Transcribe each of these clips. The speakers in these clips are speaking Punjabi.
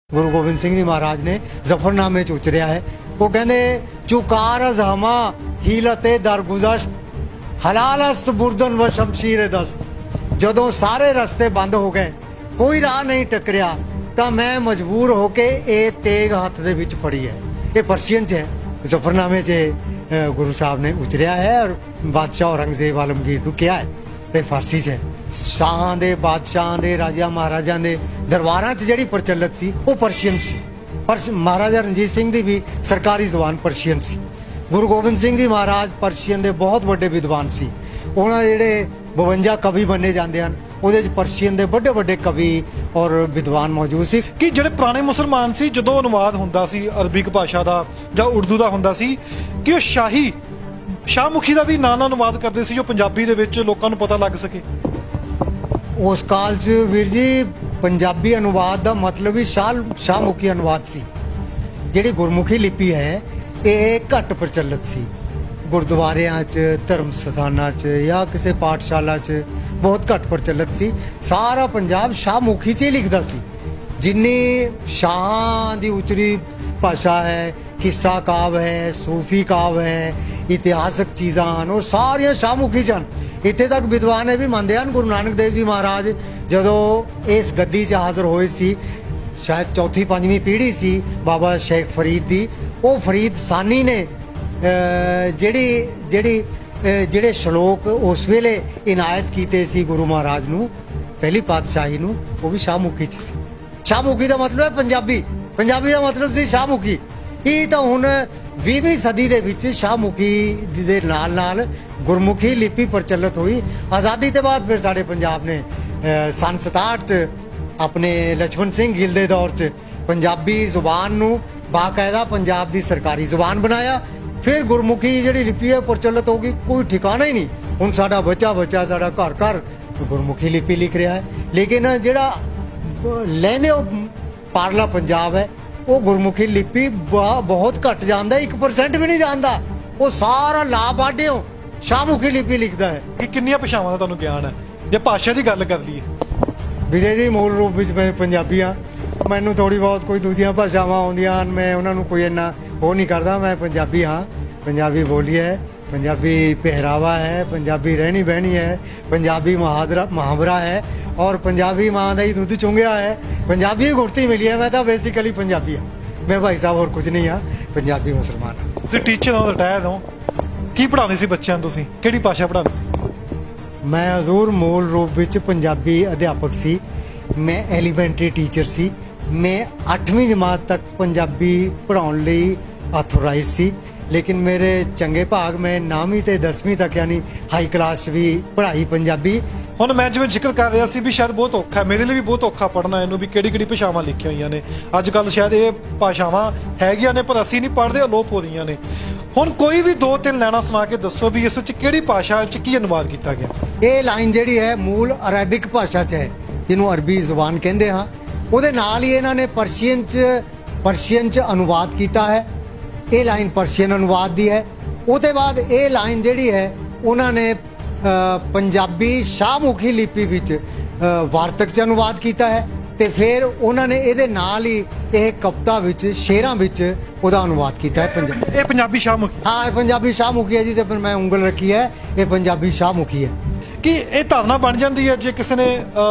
गुरु गोबिंद सिंह जी महाराज ने जफरनामे च उचरिया है। वो कहते चुकारज हमा हीलते दरगुजश्त हलालस्त बुरदन व शमशीर दस्त। जदों सारे रस्ते बंद हो गए, कोई राह नहीं टकरिया, तो मैं मजबूर होके ये तेग हथ दे विच फड़ी है। ये पर्शियन च है, जफरनामे च गुरु साहब ने उचरिया है और बादशाह औरंगजेब आलमगीर नूं कहा है। ते फारसी च है। शाहां दे बादशाहां दे राजा महाराजा दे दरबारां च जिहड़ी प्रचलित सी वो पर्शियन सी। पर महाराजा रणजीत सिंह दी भी सरकारी जुबान पर्शियन सी। गुरु गोबिंद सिंह जी महाराज पर्शियन दे बहुत वड्डे विद्वान सी। उन्हां दे जिहड़े 52 कवि बने जाते हैं, ਉਹਦੇ ਚ पर्शियन ਦੇ ਵੱਡੇ ਵੱਡੇ ਕਵੀ ਔਰ ਵਿਦਵਾਨ ਮੌਜੂਦ ਸੀ। ਕਿ ਜਿਹੜੇ ਪੁਰਾਣੇ ਮੁਸਲਮਾਨ ਸੀ, ਜਦੋਂ ਅਨੁਵਾਦ ਹੁੰਦਾ ਸੀ ਅਰਬਿਕ ਭਾਸ਼ਾ ਦਾ ਜਾਂ ਉਰਦੂ ਦਾ ਹੁੰਦਾ ਸੀ, ਕਿ ਉਹ ਸ਼ਾਹਮੁਖੀ ਦਾ ਵੀ ਨਾਲ ਅਨੁਵਾਦ ਕਰਦੇ ਸੀ, ਜੋ ਪੰਜਾਬੀ ਦੇ ਵਿੱਚ ਲੋਕਾਂ ਨੂੰ ਪਤਾ ਲੱਗ ਸਕੇ। ਉਸ ਕਾਲ 'ਚ ਵੀਰ ਜੀ ਪੰਜਾਬੀ ਅਨੁਵਾਦ ਦਾ ਮਤਲਬ ਹੀ ਸ਼ਾਹਮੁਖੀ ਅਨੁਵਾਦ ਸੀ। ਜਿਹੜੀ ਗੁਰਮੁਖੀ ਲਿਪੀ ਹੈ ਇਹ ਘੱਟ ਪ੍ਰਚਲਿਤ ਸੀ। ਗੁਰਦੁਆਰਿਆਂ 'ਚ, ਧਰਮ ਸਥਾਨਾਂ 'ਚ ਜਾਂ ਕਿਸੇ ਪਾਠਸ਼ਾਲਾ 'ਚ ਬਹੁਤ ਘੱਟ ਪ੍ਰਚਲਿਤ ਸੀ। ਸਾਰਾ ਪੰਜਾਬ ਸ਼ਾਹਮੁਖੀ 'ਚ ਹੀ ਲਿਖਦਾ ਸੀ। ਜਿੰਨੀ ਸ਼ਾਹਾਂ ਦੀ ਉਚਰੀ ਭਾਸ਼ਾ ਹੈ, ਕਿੱਸਾ ਕਾਵ ਹੈ, ਸੂਫੀ ਕਾਵ ਹੈ, ਇਤਿਹਾਸਕ ਚੀਜ਼ਾਂ ਹਨ, ਉਹ ਸਾਰੀਆਂ ਸ਼ਾਹਮੁਖੀ 'ਚ ਹਨ। ਇੱਥੇ ਤੱਕ ਵਿਦਵਾਨ ਇਹ ਵੀ ਮੰਨਦੇ ਹਨ, ਗੁਰੂ ਨਾਨਕ ਦੇਵ ਜੀ ਮਹਾਰਾਜ ਜਦੋਂ ਇਸ ਗੱਦੀ 'ਚ ਹਾਜ਼ਰ ਹੋਏ ਸੀ, ਸ਼ਾਇਦ ਚੌਥੀ ਪੰਜਵੀਂ ਪੀੜ੍ਹੀ ਸੀ ਬਾਬਾ ਸ਼ੇਖ ਫਰੀਦ ਦੀ, ਉਹ ਫਰੀਦ ਸਾਨੀ ਨੇ ਜਿਹੜੇ ਸ਼ਲੋਕ ਉਸ ਵੇਲੇ ਇਨਾਇਤ ਕੀਤੇ ਸੀ ਗੁਰੂ ਮਹਾਰਾਜ ਨੂੰ, ਪਹਿਲੀ ਪਾਤਸ਼ਾਹੀ ਨੂੰ, ਉਹ ਵੀ ਸ਼ਾਹਮੁਖੀ 'ਚ ਸੀ। ਸ਼ਾਹਮੁਖੀ ਦਾ ਮਤਲਬ ਹੈ ਪੰਜਾਬੀ, ਪੰਜਾਬੀ ਦਾ ਮਤਲਬ ਸੀ ਸ਼ਾਹਮੁਖੀ। ਇਹ ਤਾਂ ਹੁਣ 20ਵੀਂ ਸਦੀ ਦੇ ਵਿੱਚ ਸ਼ਾਹਮੁਖੀ ਦੇ ਨਾਲ ਨਾਲ ਗੁਰਮੁਖੀ ਲਿਪੀ ਪ੍ਰਚਲਿਤ ਹੋਈ। ਆਜ਼ਾਦੀ ਤੋਂ ਬਾਅਦ ਫਿਰ ਸਾਡੇ ਪੰਜਾਬ ਨੇ ਸੰਨ 67 'ਚ ਆਪਣੇ ਲਛਮਣ ਸਿੰਘ ਗਿੱਲ ਦੇ ਦੌਰ 'ਚ ਪੰਜਾਬੀ ਜ਼ੁਬਾਨ ਨੂੰ ਬਾਕਾਇਦਾ ਪੰਜਾਬ ਦੀ ਸਰਕਾਰੀ ਜ਼ੁਬਾਨ ਬਣਾਇਆ। ਫਿਰ ਗੁਰਮੁਖੀ ਜਿਹੜੀ ਲਿਪੀ ਹੈ ਪ੍ਰਚਲਿਤ ਹੋ ਗਈ, ਕੋਈ ਠਿਕਾਣਾ ਹੀ ਨਹੀਂ। ਹੁਣ ਸਾਡਾ ਬੱਚਾ ਸਾਡਾ ਘਰ ਘਰ ਗੁਰਮੁਖੀ ਲਿਪੀ ਲਿਖ ਰਿਹਾ ਹੈ। ਲੇਕਿਨ ਜਿਹੜਾ ਲਹਿੰਦੇ ਪਾਰਲਾ ਪੰਜਾਬ ਹੈ ਉਹ ਗੁਰਮੁਖੀ ਲਿਪੀ ਬਹੁਤ ਘੱਟ ਜਾਣਦਾ, 1% ਵੀ ਨਹੀਂ ਜਾਣਦਾ। ਉਹ ਸਾਰਾ ਲਾਬਾਡਿਓ ਸ਼ਾਹਮੁਖੀ ਲਿਪੀ ਲਿਖਦਾ ਹੈ। ਕਿ ਕਿੰਨੀਆਂ ਭਾਸ਼ਾਵਾਂ ਦਾ ਤੁਹਾਨੂੰ ਗਿਆਨ ਹੈ ਜੇ ਭਾਸ਼ਾ ਦੀ ਗੱਲ ਕਰ ਲਈਏ? ਵਿਜੇ ਜੀ ਮੂਲ ਰੂਪ ਵਿੱਚ ਮੈਂ ਪੰਜਾਬੀ ਹਾਂ। ਮੈਨੂੰ ਥੋੜ੍ਹੀ ਬਹੁਤ ਕੋਈ ਦੂਜੀਆਂ ਭਾਸ਼ਾਵਾਂ ਆਉਂਦੀਆਂ ਹਨ, ਮੈਂ ਉਹਨਾਂ ਨੂੰ ਕੋਈ ਇੰਨਾ ਉਹ ਨਹੀਂ ਕਰਦਾ। ਮੈਂ ਪੰਜਾਬੀ ਹਾਂ, ਪੰਜਾਬੀ ਬੋਲੀ ਹੈ, ਪੰਜਾਬੀ ਪਹਿਰਾਵਾ ਹੈ, ਪੰਜਾਬੀ ਰਹਿਣੀ ਬਹਿਣੀ ਹੈ, ਪੰਜਾਬੀ ਮੁਹਾਵਰਾ ਹੈ ਔਰ ਪੰਜਾਬੀ ਮਾਂ ਦਾ ਹੀ ਦੁੱਧ ਚੁੰਗਿਆ ਹੈ, ਪੰਜਾਬੀ ਗੁੜਤੀ ਮਿਲੀ ਹੈ। ਮੈਂ ਤਾਂ ਬੇਸਿਕਲੀ ਪੰਜਾਬੀ ਹਾਂ। ਮੈਂ ਭਾਈ ਸਾਹਿਬ ਹੋਰ ਕੁਝ ਨਹੀਂ ਹਾਂ, ਪੰਜਾਬੀ ਮੁਸਲਮਾਨ ਹਾਂ। ਤੁਸੀਂ ਟੀਚਰ ਹੋ, ਰਿਟਾਇਰਡ ਹੋ, ਕੀ ਪੜ੍ਹਾਉਂਦੇ ਸੀ ਬੱਚਿਆਂ ਨੂੰ? ਤੁਸੀਂ ਕਿਹੜੀ ਭਾਸ਼ਾ ਪੜ੍ਹਾਉਂਦੇ ਸੀ? ਮੈਂ ਹਜ਼ੂਰ ਮੂਲ ਰੂਪ ਵਿੱਚ ਪੰਜਾਬੀ ਅਧਿਆਪਕ ਸੀ। ਮੈਂ ਐਲੀਮੈਂਟਰੀ ਟੀਚਰ ਸੀ। ਮੈਂ 8ਵੀਂ ਜਮਾਤ ਤੱਕ ਪੰਜਾਬੀ ਪੜ੍ਹਾਉਣ ਲਈ ਆਥੋਰਾਈਜ਼ ਸੀ। ਲੇਕਿਨ ਮੇਰੇ ਚੰਗੇ ਭਾਗ ਮੈਂ 9ਵੀਂ ਤੇ 10ਵੀਂ ਤੱਕ ਯਾਨੀ ਹਾਈ ਕਲਾਸ 'ਚ ਵੀ ਪੜ੍ਹਾਈ ਪੰਜਾਬੀ। ਹੁਣ ਮੈਂ ਜਿਵੇਂ ਜ਼ਿਕਰ ਕਰ ਰਿਹਾ ਸੀ ਵੀ ਸ਼ਾਇਦ ਬਹੁਤ ਔਖਾ, ਮੇਰੇ ਲਈ ਵੀ ਬਹੁਤ ਔਖਾ ਪੜ੍ਹਨਾ ਇਹਨੂੰ, ਵੀ ਕਿਹੜੀ ਭਾਸ਼ਾਵਾਂ ਲਿਖੀਆਂ ਹੋਈਆਂ ਨੇ। ਅੱਜ ਕੱਲ੍ਹ ਸ਼ਾਇਦ ਇਹ ਭਾਸ਼ਾਵਾਂ ਹੈਗੀਆਂ ਨੇ ਪਰ ਅਸੀਂ ਨਹੀਂ ਪੜ੍ਹਦੇ, ਅਲੋਪ ਹੋ ਰਹੀਆਂ ਨੇ। ਹੁਣ ਕੋਈ ਵੀ 2-3 ਲਾਈਨਾਂ ਸੁਣਾ ਕੇ ਦੱਸੋ ਵੀ ਇਸ ਵਿੱਚ ਕਿਹੜੀ ਭਾਸ਼ਾ 'ਚ ਕੀ ਅਨੁਵਾਦ ਕੀਤਾ ਗਿਆ? ਇਹ ਲਾਈਨ ਜਿਹੜੀ ਹੈ ਮੂਲ ਅਰਬਿਕ ਭਾਸ਼ਾ 'ਚ ਹੈ, ਜਿਹਨੂੰ ਅਰਬੀ ਜ਼ੁਬਾਨ ਕਹਿੰਦੇ ਹਾਂ। ਉਹਦੇ ਨਾਲ ਹੀ ਇਹਨਾਂ ਨੇ ਪਰਸ਼ੀਅਨ 'ਚ ਅਨੁਵਾਦ ਕੀਤਾ ਹੈ। ਇਹ ਲਾਈਨ ਪਰਸ਼ੀਅਨ ਅਨੁਵਾਦ ਦੀ ਹੈ। ਉਹਦੇ ਬਾਅਦ ਇਹ ਲਾਈਨ ਜਿਹੜੀ ਹੈ ਉਹਨਾਂ ਨੇ ਪੰਜਾਬੀ ਸ਼ਾਹਮੁਖੀ ਲਿਪੀ ਵਿੱਚ ਵਾਰਤਕ 'ਚ ਅਨੁਵਾਦ ਕੀਤਾ ਹੈ। ਤੇ ਫਿਰ ਉਹਨਾਂ ਨੇ ਇਹਦੇ ਨਾਲ ਹੀ ਇਹ ਕਵਿਤਾ ਵਿੱਚ, ਸ਼ੇਰਾਂ ਵਿੱਚ ਉਹਦਾ ਅਨੁਵਾਦ ਕੀਤਾ ਹੈ ਪੰਜਾਬੀ। ਇਹ ਪੰਜਾਬੀ ਸ਼ਾਹਮੁਖੀ? ਹਾਂ, ਇਹ ਪੰਜਾਬੀ ਸ਼ਾਹਮੁਖੀ ਹੈ ਜੀ। ਤੇ ਫਿਰ ਮੈਂ ਉਂਗਲ ਰੱਖੀ ਹੈ, ਇਹ ਪੰਜਾਬੀ ਸ਼ਾਹਮੁਖੀ ਹੈ। ਕਿ ਇਹ ਧਾਰਨਾ ਬਣ ਜਾਂਦੀ ਹੈ ਜੇ ਕਿਸੇ ਨੇ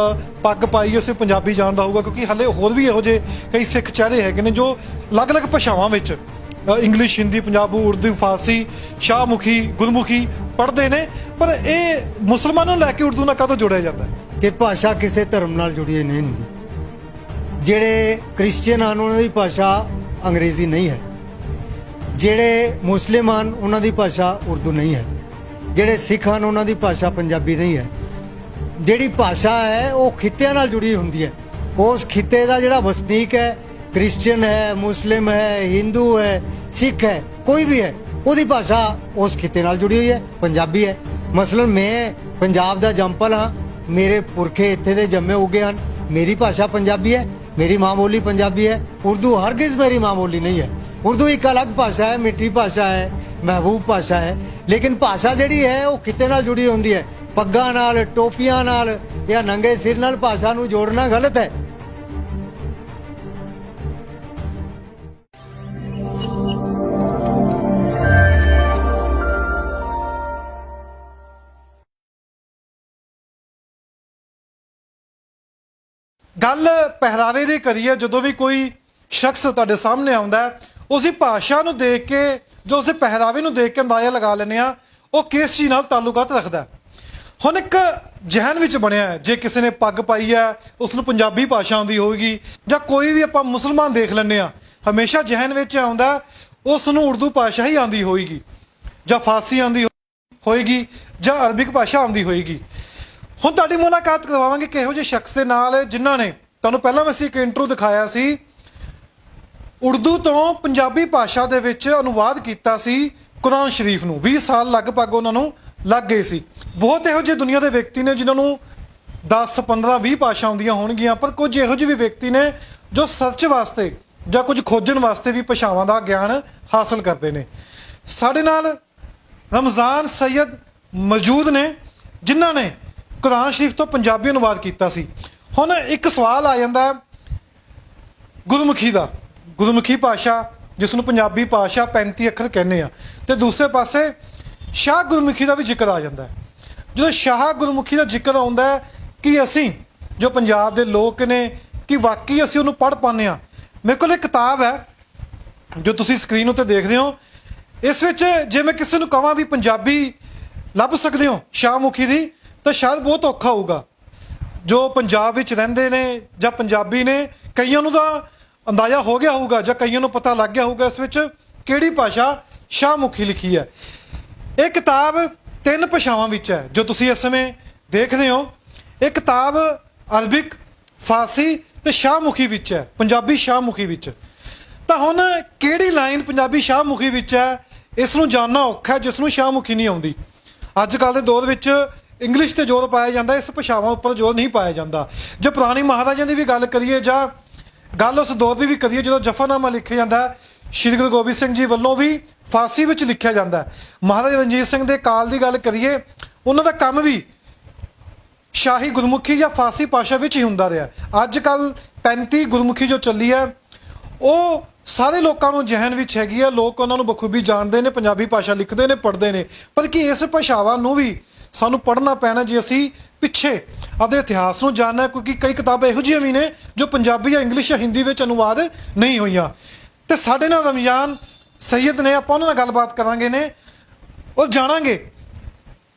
ਪੱਗ ਪਾਈ ਉਸੇ ਪੰਜਾਬੀ ਜਾਣਦਾ ਹੋਊਗਾ, ਕਿਉਂਕਿ ਹਲੇ ਹੋਰ ਵੀ ਇਹੋ ਜਿਹੇ ਕਈ ਸਿੱਖ ਚਿਹਰੇ ਹੈਗੇ ਨੇ ਜੋ ਅਲੱਗ-ਅਲੱਗ ਭਾਸ਼ਾਵਾਂ ਵਿੱਚ ਇੰਗਲਿਸ਼, ਹਿੰਦੀ, ਪੰਜਾਬੀ, ਉਰਦੂ, ਫਾਰਸੀ, ਸ਼ਾਹਮੁਖੀ, ਗੁਰਮੁਖੀ ਪੜ੍ਹਦੇ ਨੇ। ਪਰ ਇਹ ਮੁਸਲਮਾਨਾਂ ਨੂੰ ਲੈ ਕੇ ਉਰਦੂ ਨਾਲ ਕਦੋਂ ਜੋੜਿਆ ਜਾਂਦਾ ਹੈ? ਕਿ ਭਾਸ਼ਾ ਕਿਸੇ ਧਰਮ ਨਾਲ ਜੁੜੀ ਨਹੀਂ ਹੁੰਦੀ। ਜਿਹੜੇ ਕ੍ਰਿਸਚੀਅਨ ਹਨ ਉਹਨਾਂ ਦੀ ਭਾਸ਼ਾ ਅੰਗਰੇਜ਼ੀ ਨਹੀਂ ਹੈ। ਜਿਹੜੇ ਮੁਸਲਿਮ ਹਨ ਉਹਨਾਂ ਦੀ ਭਾਸ਼ਾ ਉਰਦੂ ਨਹੀਂ ਹੈ। ਜਿਹੜੇ ਸਿੱਖ ਹਨ ਉਹਨਾਂ ਦੀ ਭਾਸ਼ਾ ਪੰਜਾਬੀ ਨਹੀਂ ਹੈ। ਜਿਹੜੀ ਭਾਸ਼ਾ ਹੈ ਉਹ ਖਿੱਤਿਆਂ ਨਾਲ ਜੁੜੀ ਹੁੰਦੀ ਹੈ। ਉਸ ਖਿੱਤੇ ਦਾ ਜਿਹੜਾ ਵਸਨੀਕ ਹੈ, ਕ੍ਰਿਸਚੀਅਨ ਹੈ, ਮੁਸਲਿਮ ਹੈ, ਹਿੰਦੂ ਹੈ, ਸਿੱਖ ਹੈ, ਕੋਈ ਵੀ ਹੈ, ਉਹਦੀ ਭਾਸ਼ਾ ਉਸ ਖਿੱਤੇ ਨਾਲ ਜੁੜੀ ਹੋਈ ਹੈ, ਪੰਜਾਬੀ ਹੈ। ਮਸਲਨ ਮੈਂ ਪੰਜਾਬ ਦਾ ਜੰਮਪਲ ਹਾਂ, ਮੇਰੇ ਪੁਰਖੇ ਇੱਥੇ ਦੇ ਜੰਮੇ ਉੱਗੇ ਹਨ, ਮੇਰੀ ਭਾਸ਼ਾ ਪੰਜਾਬੀ ਹੈ, ਮੇਰੀ ਮਾਂ ਬੋਲੀ ਪੰਜਾਬੀ ਹੈ। ਉਰਦੂ ਹਰਗਿਜ਼ ਮੇਰੀ ਮਾਂ ਬੋਲੀ ਨਹੀਂ ਹੈ। ਉਰਦੂ ਇੱਕ ਅਲੱਗ ਭਾਸ਼ਾ ਹੈ, ਮਿੱਠੀ ਭਾਸ਼ਾ ਹੈ, ਮਹਿਬੂਬ ਭਾਸ਼ਾ ਹੈ। ਲੇਕਿਨ ਭਾਸ਼ਾ ਜਿਹੜੀ ਹੈ ਉਹ ਖਿੱਤੇ ਨਾਲ ਜੁੜੀ ਹੁੰਦੀ ਹੈ। ਪੱਗਾਂ ਨਾਲ, ਟੋਪੀਆਂ ਨਾਲ ਜਾਂ ਨੰਗੇ ਸਿਰ ਨਾਲ ਭਾਸ਼ਾ ਨੂੰ ਜੋੜਨਾ ਗਲਤ ਹੈ। ਗੱਲ ਪਹਿਰਾਵੇ ਦੀ ਕਰੀਏ, ਜਦੋਂ ਵੀ ਕੋਈ ਸ਼ਖਸ ਤੁਹਾਡੇ ਸਾਹਮਣੇ ਆਉਂਦਾ ਹੈ, ਉਸਦੀ ਭਾਸ਼ਾ ਨੂੰ ਦੇਖ ਕੇ, ਜੋ ਉਸਦੇ ਪਹਿਰਾਵੇ ਨੂੰ ਦੇਖ ਕੇ ਅੰਦਾਜ਼ਾ ਲਗਾ ਲੈਂਦੇ ਆ ਉਹ ਕਿਸ ਚੀਜ਼ ਨਾਲ ਤਾਲੁਕਾਤ ਰੱਖਦਾ ਹੈ। ਹੁਣ ਇੱਕ ਜਹਨ ਵਿੱਚ ਬਣਿਆ ਹੈ, ਜੇ ਕਿਸੇ ਨੇ ਪੱਗ ਪਾਈ ਹੈ ਉਸ ਨੂੰ ਪੰਜਾਬੀ ਭਾਸ਼ਾ ਆਉਂਦੀ ਹੋਵੇਗੀ, ਜਾਂ ਕੋਈ ਵੀ ਆਪਾਂ ਮੁਸਲਮਾਨ ਦੇਖ ਲੈਂਦੇ ਆ, ਹਮੇਸ਼ਾ ਜਹਨ ਵਿੱਚ ਆਉਂਦਾ ਉਸ ਨੂੰ ਉਰਦੂ ਭਾਸ਼ਾ ਹੀ ਆਉਂਦੀ ਹੋਏਗੀ, ਜਾਂ ਫਾਰਸੀ ਆਉਂਦੀ ਹੋਏਗੀ, ਜਾਂ ਅਰਬਿਕ ਭਾਸ਼ਾ ਆਉਂਦੀ ਹੋਏਗੀ। ਹੁਣ ਤੁਹਾਡੀ ਮੁਲਾਕਾਤ ਕਰਵਾਵਾਂਗੇ ਕਿਹੋ ਜਿਹੇ ਸ਼ਖਸ ਦੇ ਨਾਲ ਜਿਨ੍ਹਾਂ ਨੇ, ਤੁਹਾਨੂੰ ਪਹਿਲਾਂ ਵੀ ਅਸੀਂ ਇੱਕ ਇੰਟਰਵਿਊ ਦਿਖਾਇਆ ਸੀ, ਉਰਦੂ ਤੋਂ ਪੰਜਾਬੀ ਭਾਸ਼ਾ ਦੇ ਵਿੱਚ ਅਨੁਵਾਦ ਕੀਤਾ ਸੀ ਕੁਰਾਨ ਸ਼ਰੀਫ ਨੂੰ। 20 ਸਾਲ ਲਗਭਗ ਉਹਨਾਂ ਨੂੰ ਲੱਗ ਗਏ ਸੀ। ਬਹੁਤ ਇਹੋ ਜਿਹੇ ਦੁਨੀਆ ਦੇ ਵਿਅਕਤੀ ਨੇ ਜਿਨ੍ਹਾਂ ਨੂੰ 10 15 20 ਭਾਸ਼ਾ ਆਉਂਦੀਆਂ ਹੋਣਗੀਆਂ, ਪਰ ਕੁਝ ਇਹੋ ਜਿਹੇ ਵੀ ਵਿਅਕਤੀ ਨੇ ਜੋ ਸਰਚ ਵਾਸਤੇ ਜਾਂ ਕੁਝ ਖੋਜਣ ਵਾਸਤੇ ਵੀ ਭਾਸ਼ਾਵਾਂ ਦਾ ਗਿਆਨ ਹਾਸਲ ਕਰਦੇ ਨੇ। ਸਾਡੇ ਨਾਲ ਰਮਜ਼ਾਨ ਸੈਦ ਮੌਜੂਦ ਨੇ ਜਿਨ੍ਹਾਂ ਨੇ ਕੁਰਾਨ ਸ਼ਰੀਫ ਤੋਂ ਪੰਜਾਬੀ ਅਨੁਵਾਦ ਕੀਤਾ ਸੀ। ਹੁਣ ਇੱਕ ਸਵਾਲ ਆ ਜਾਂਦਾ ਗੁਰਮੁਖੀ ਦਾ, ਗੁਰਮੁਖੀ ਭਾਸ਼ਾ ਜਿਸ ਨੂੰ ਪੰਜਾਬੀ ਭਾਸ਼ਾ 35 ਅੱਖਰ ਕਹਿੰਦੇ ਆ, ਤੇ ਦੂਸਰੇ ਪਾਸੇ ਸ਼ਾਹ ਗੁਰਮੁਖੀ ਦਾ ਵੀ ਜ਼ਿਕਰ ਆ ਜਾਂਦਾ ਹੈ। ਜਦੋਂ ਸ਼ਾਹ ਗੁਰਮੁਖੀ ਦਾ ਜ਼ਿਕਰ ਆਉਂਦਾ ਹੈ ਕਿ ਅਸੀਂ ਜੋ ਪੰਜਾਬ ਦੇ ਲੋਕ ਨੇ ਕਿ ਵਾਕਈ ਅਸੀਂ ਉਹਨੂੰ ਪੜ੍ਹ ਪਾਉਂਦੇ ਹਾਂ। ਮੇਰੇ ਕੋਲ ਇੱਕ ਕਿਤਾਬ ਹੈ ਜੋ ਤੁਸੀਂ ਸਕਰੀਨ ਉੱਤੇ ਦੇਖਦੇ ਹੋ। ਇਸ ਵਿੱਚ ਜੇ ਮੈਂ ਕਿਸੇ ਨੂੰ ਕਹਾਂ ਵੀ ਪੰਜਾਬੀ ਲੱਭ ਸਕਦੇ ਹੋ ਸ਼ਾਹਮੁਖੀ ਦੀ, ਤਾਂ ਸ਼ਾਇਦ ਬਹੁਤ ਔਖਾ ਹੋਊਗਾ। ਜੋ ਪੰਜਾਬ ਵਿੱਚ ਰਹਿੰਦੇ ਨੇ ਜਾਂ ਪੰਜਾਬੀ ਨੇ, ਕਈਆਂ ਨੂੰ ਤਾਂ ਅੰਦਾਜ਼ਾ ਹੋ ਗਿਆ ਹੋਊਗਾ ਜਾਂ ਕਈਆਂ ਨੂੰ ਪਤਾ ਲੱਗ ਗਿਆ ਹੋਊਗਾ ਇਸ ਵਿੱਚ ਕਿਹੜੀ ਭਾਸ਼ਾ ਸ਼ਾਹਮੁਖੀ ਲਿਖੀ ਹੈ। ਇਹ ਕਿਤਾਬ 3 ਭਾਸ਼ਾਵਾਂ ਵਿੱਚ ਹੈ ਜੋ ਤੁਸੀਂ ਇਸ ਸਮੇਂ ਦੇਖਦੇ ਹੋ। ਇਹ ਕਿਤਾਬ ਅਰਬਿਕ, ਫਾਰਸੀ ਤੇ ਸ਼ਾਹਮੁਖੀ ਵਿੱਚ ਹੈ, ਪੰਜਾਬੀ ਸ਼ਾਹਮੁਖੀ ਵਿੱਚ। ਤਾਂ ਹੁਣ ਕਿਹੜੀ ਲਾਈਨ ਪੰਜਾਬੀ ਸ਼ਾਹਮੁਖੀ ਵਿੱਚ ਹੈ ਇਸ ਨੂੰ ਜਾਣਨਾ ਔਖਾ ਹੈ ਜਿਸ ਨੂੰ ਸ਼ਾਹਮੁਖੀ ਨਹੀਂ ਆਉਂਦੀ। ਅੱਜ ਕੱਲ੍ਹ ਦੇ ਦੌਰ ਵਿੱਚ ਇੰਗਲਿਸ਼ ਤੇ ਜ਼ੋਰ ਪਾਇਆ ਜਾਂਦਾ, ਇਸ ਭਾਸ਼ਾਵਾਂ ਉੱਪਰ ਜ਼ੋਰ ਨਹੀਂ ਪਾਇਆ ਜਾਂਦਾ। ਜੇ ਪੁਰਾਣੀ ਮਹਾਰਾਜਿਆਂ ਦੀ ਵੀ ਗੱਲ ਕਰੀਏ ਜਾਂ ਗੱਲ ਉਸ ਦੌਰ ਦੀ ਵੀ ਕਰੀਏ ਜਦੋਂ ਜਫਰਨਾਮਾ ਲਿਖਿਆ ਜਾਂਦਾ, ਸ਼੍ਰੀ ਗੁਰੂ ਗੋਬਿੰਦ ਸਿੰਘ ਜੀ ਵੱਲੋਂ ਵੀ ਫਾਰਸੀ ਵਿੱਚ ਲਿਖਿਆ ਜਾਂਦਾ। ਮਹਾਰਾਜਾ ਰਣਜੀਤ ਸਿੰਘ ਦੇ ਕਾਲ ਦੀ ਗੱਲ ਕਰੀਏ, ਉਹਨਾਂ ਦਾ ਕੰਮ ਵੀ ਸ਼ਾਹੀ ਗੁਰਮੁਖੀ ਜਾਂ ਫਾਰਸੀ ਭਾਸ਼ਾ ਵਿੱਚ ਹੀ ਹੁੰਦਾ ਰਿਹਾ। ਅੱਜ ਕੱਲ੍ਹ 35 ਗੁਰਮੁਖੀ ਜੋ ਚੱਲੀ ਹੈ ਉਹ ਸਾਰੇ ਲੋਕਾਂ ਨੂੰ ਜਹਨ ਵਿੱਚ ਹੈਗੀ ਆ, ਲੋਕ ਉਹਨਾਂ ਨੂੰ ਬਖੂਬੀ ਜਾਣਦੇ ਨੇ, ਪੰਜਾਬੀ ਭਾਸ਼ਾ ਲਿਖਦੇ ਨੇ, ਪੜ੍ਹਦੇ ਨੇ। ਪਰ ਕੀ ਇਸ ਭਾਸ਼ਾਵਾਂ ਨੂੰ ਵੀ ਸਾਨੂੰ ਪੜ੍ਹਨਾ ਪੈਣਾ ਜੇ ਅਸੀਂ ਪਿੱਛੇ ਆਪਦੇ ਇਤਿਹਾਸ ਨੂੰ ਜਾਣਨਾ, ਕਿਉਂਕਿ ਕਈ ਕਿਤਾਬਾਂ ਇਹੋ ਜਿਹੀਆਂ ਵੀ ਨੇ ਜੋ ਪੰਜਾਬੀ ਜਾਂ ਇੰਗਲਿਸ਼ ਜਾਂ ਹਿੰਦੀ ਵਿੱਚ ਅਨੁਵਾਦ ਨਹੀਂ ਹੋਈਆਂ। ਤੇ ਸਾਡੇ ਨਾਲ ਰਮਜ਼ਾਨ ਸੈਦ ਨੇ, ਆਪਾਂ ਉਹਨਾਂ ਨਾਲ ਗੱਲਬਾਤ ਕਰਾਂਗੇ ਨੇ ਔਰ ਜਾਣਾਂਗੇ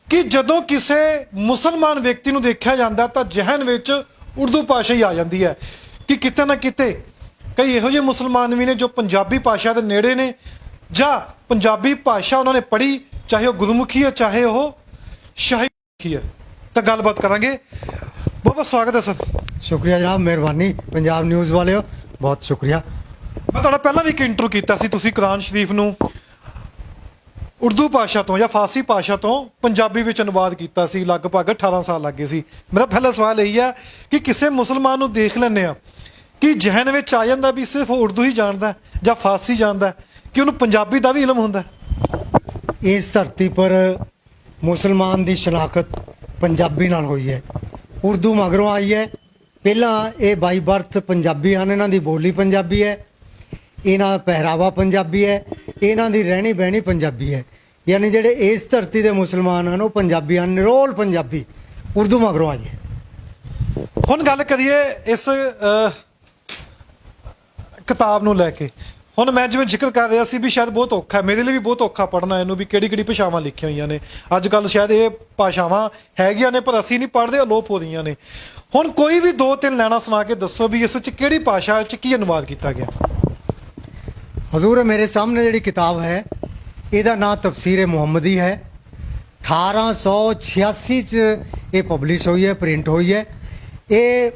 ਕਿ ਜਦੋਂ ਕਿਸੇ ਮੁਸਲਮਾਨ ਵਿਅਕਤੀ ਨੂੰ ਦੇਖਿਆ ਜਾਂਦਾ ਤਾਂ ਜਹਨ ਵਿੱਚ ਉਰਦੂ ਭਾਸ਼ਾ ਹੀ ਆ ਜਾਂਦੀ ਹੈ। ਕਿ ਕਿਤੇ ਨਾ ਕਿਤੇ ਕਈ ਇਹੋ ਜਿਹੇ ਮੁਸਲਮਾਨ ਵੀ ਨੇ ਜੋ ਪੰਜਾਬੀ ਭਾਸ਼ਾ ਦੇ ਨੇੜੇ ਨੇ ਜਾਂ ਪੰਜਾਬੀ ਭਾਸ਼ਾ ਉਹਨਾਂ ਨੇ ਪੜ੍ਹੀ, ਚਾਹੇ ਉਹ ਗੁਰਮੁਖੀ ਹੈ ਚਾਹੇ ਉਹ ਸ਼ਾਹੀ ਹੈ। ਤਾਂ ਗੱਲਬਾਤ ਕਰਾਂਗੇ। ਬਹੁਤ ਬਹੁਤ ਸਵਾਗਤ ਹੈ ਸਰ। ਸ਼ੁਕਰੀਆ ਜਨਾਬ, ਮਿਹਰਬਾਨੀ। ਪੰਜਾਬ ਨਿਊਜ਼ ਵਾਲਿਓ ਬਹੁਤ ਸ਼ੁਕਰੀਆ। ਮੈਂ ਤੁਹਾਡਾ ਪਹਿਲਾਂ ਵੀ ਇੱਕ ਇੰਟਰਵਿਊ ਕੀਤਾ ਸੀ, ਤੁਸੀਂ ਕੁਰਾਨ ਸ਼ਰੀਫ ਨੂੰ ਉਰਦੂ ਭਾਸ਼ਾ ਤੋਂ ਜਾਂ ਫਾਰਸੀ ਭਾਸ਼ਾ ਤੋਂ ਪੰਜਾਬੀ ਵਿੱਚ ਅਨੁਵਾਦ ਕੀਤਾ ਸੀ, ਲਗਭਗ 18 ਸਾਲ ਲੱਗ ਗਏ ਸੀ। ਮੇਰਾ ਪਹਿਲਾ ਸਵਾਲ ਇਹੀ ਹੈ ਕਿ ਕਿਸੇ ਮੁਸਲਮਾਨ ਨੂੰ ਦੇਖ ਲੈਂਦੇ ਆ ਕਿ ਜਹਨ ਵਿੱਚ ਆ ਜਾਂਦਾ ਵੀ ਸਿਰਫ ਉਹ ਉਰਦੂ ਹੀ ਜਾਣਦਾ ਜਾਂ ਫਾਰਸੀ ਜਾਣਦਾ, ਕਿ ਉਹਨੂੰ ਪੰਜਾਬੀ ਦਾ ਵੀ ਇਲਮ ਹੁੰਦਾ। ਇਸ ਧਰਤੀ ਪਰ ਮੁਸਲਮਾਨ ਦੀ ਸ਼ਨਾਖਤ ਪੰਜਾਬੀ ਨਾਲ ਹੋਈ ਹੈ, ਉਰਦੂ ਮਗਰੋਂ ਆਈ ਹੈ। ਪਹਿਲਾਂ ਇਹ ਬਾਈ ਬਰਥ ਪੰਜਾਬੀ ਹਨ, ਇਹਨਾਂ ਦੀ ਬੋਲੀ ਪੰਜਾਬੀ ਹੈ, ਇਹਨਾਂ ਦਾ ਪਹਿਰਾਵਾ ਪੰਜਾਬੀ ਹੈ, ਇਹਨਾਂ ਦੀ ਰਹਿਣੀ ਬਹਿਣੀ ਪੰਜਾਬੀ ਹੈ। ਯਾਨੀ ਜਿਹੜੇ ਇਸ ਧਰਤੀ ਦੇ ਮੁਸਲਮਾਨ ਹਨ ਉਹ ਪੰਜਾਬੀ ਹਨ, ਨਿਰੋਲ ਪੰਜਾਬੀ, ਉਰਦੂ ਮਗਰੋਂ ਆਈ ਹੈ। ਹੁਣ ਗੱਲ ਕਰੀਏ ਇਸ ਕਿਤਾਬ ਨੂੰ ਲੈ ਕੇ। ਹੁਣ ਮੈਂ ਜਿਵੇਂ ਜ਼ਿਕਰ ਕਰ ਰਿਹਾ ਸੀ ਵੀ ਸ਼ਾਇਦ ਬਹੁਤ ਔਖਾ ਹੈ, ਮੇਰੇ ਲਈ ਵੀ ਬਹੁਤ ਔਖਾ ਪੜ੍ਹਨਾ ਇਹਨੂੰ ਵੀ ਕਿਹੜੀ ਕਿਹੜੀ ਭਾਸ਼ਾਵਾਂ ਲਿਖੀਆਂ ਹੋਈਆਂ ਨੇ। ਅੱਜ ਕੱਲ੍ਹ ਸ਼ਾਇਦ ਇਹ ਭਾਸ਼ਾਵਾਂ ਹੈਗੀਆਂ ਨੇ ਪਰ ਅਸੀਂ ਨਹੀਂ ਪੜ੍ਹਦੇ, ਅਲੋਪ ਹੋ ਰਹੀਆਂ ਨੇ। ਹੁਣ ਕੋਈ ਵੀ 2-3 ਲਾਈਨਾਂ ਸੁਣਾ ਕੇ ਦੱਸੋ ਵੀ ਇਸ ਵਿੱਚ ਕਿਹੜੀ ਭਾਸ਼ਾ ਵਿੱਚ ਕੀ ਅਨੁਵਾਦ ਕੀਤਾ ਗਿਆ। ਹਜ਼ੂਰ ਮੇਰੇ ਸਾਹਮਣੇ ਜਿਹੜੀ ਕਿਤਾਬ ਹੈ ਇਹਦਾ ਨਾਂ ਤਫਸੀਰ ਮੁਹੰਮਦੀ ਹੈ। 1886 ਚ ਇਹ ਪਬਲਿਸ਼ ਹੋਈ ਹੈ, ਪ੍ਰਿੰਟ ਹੋਈ ਹੈ। ਇਹ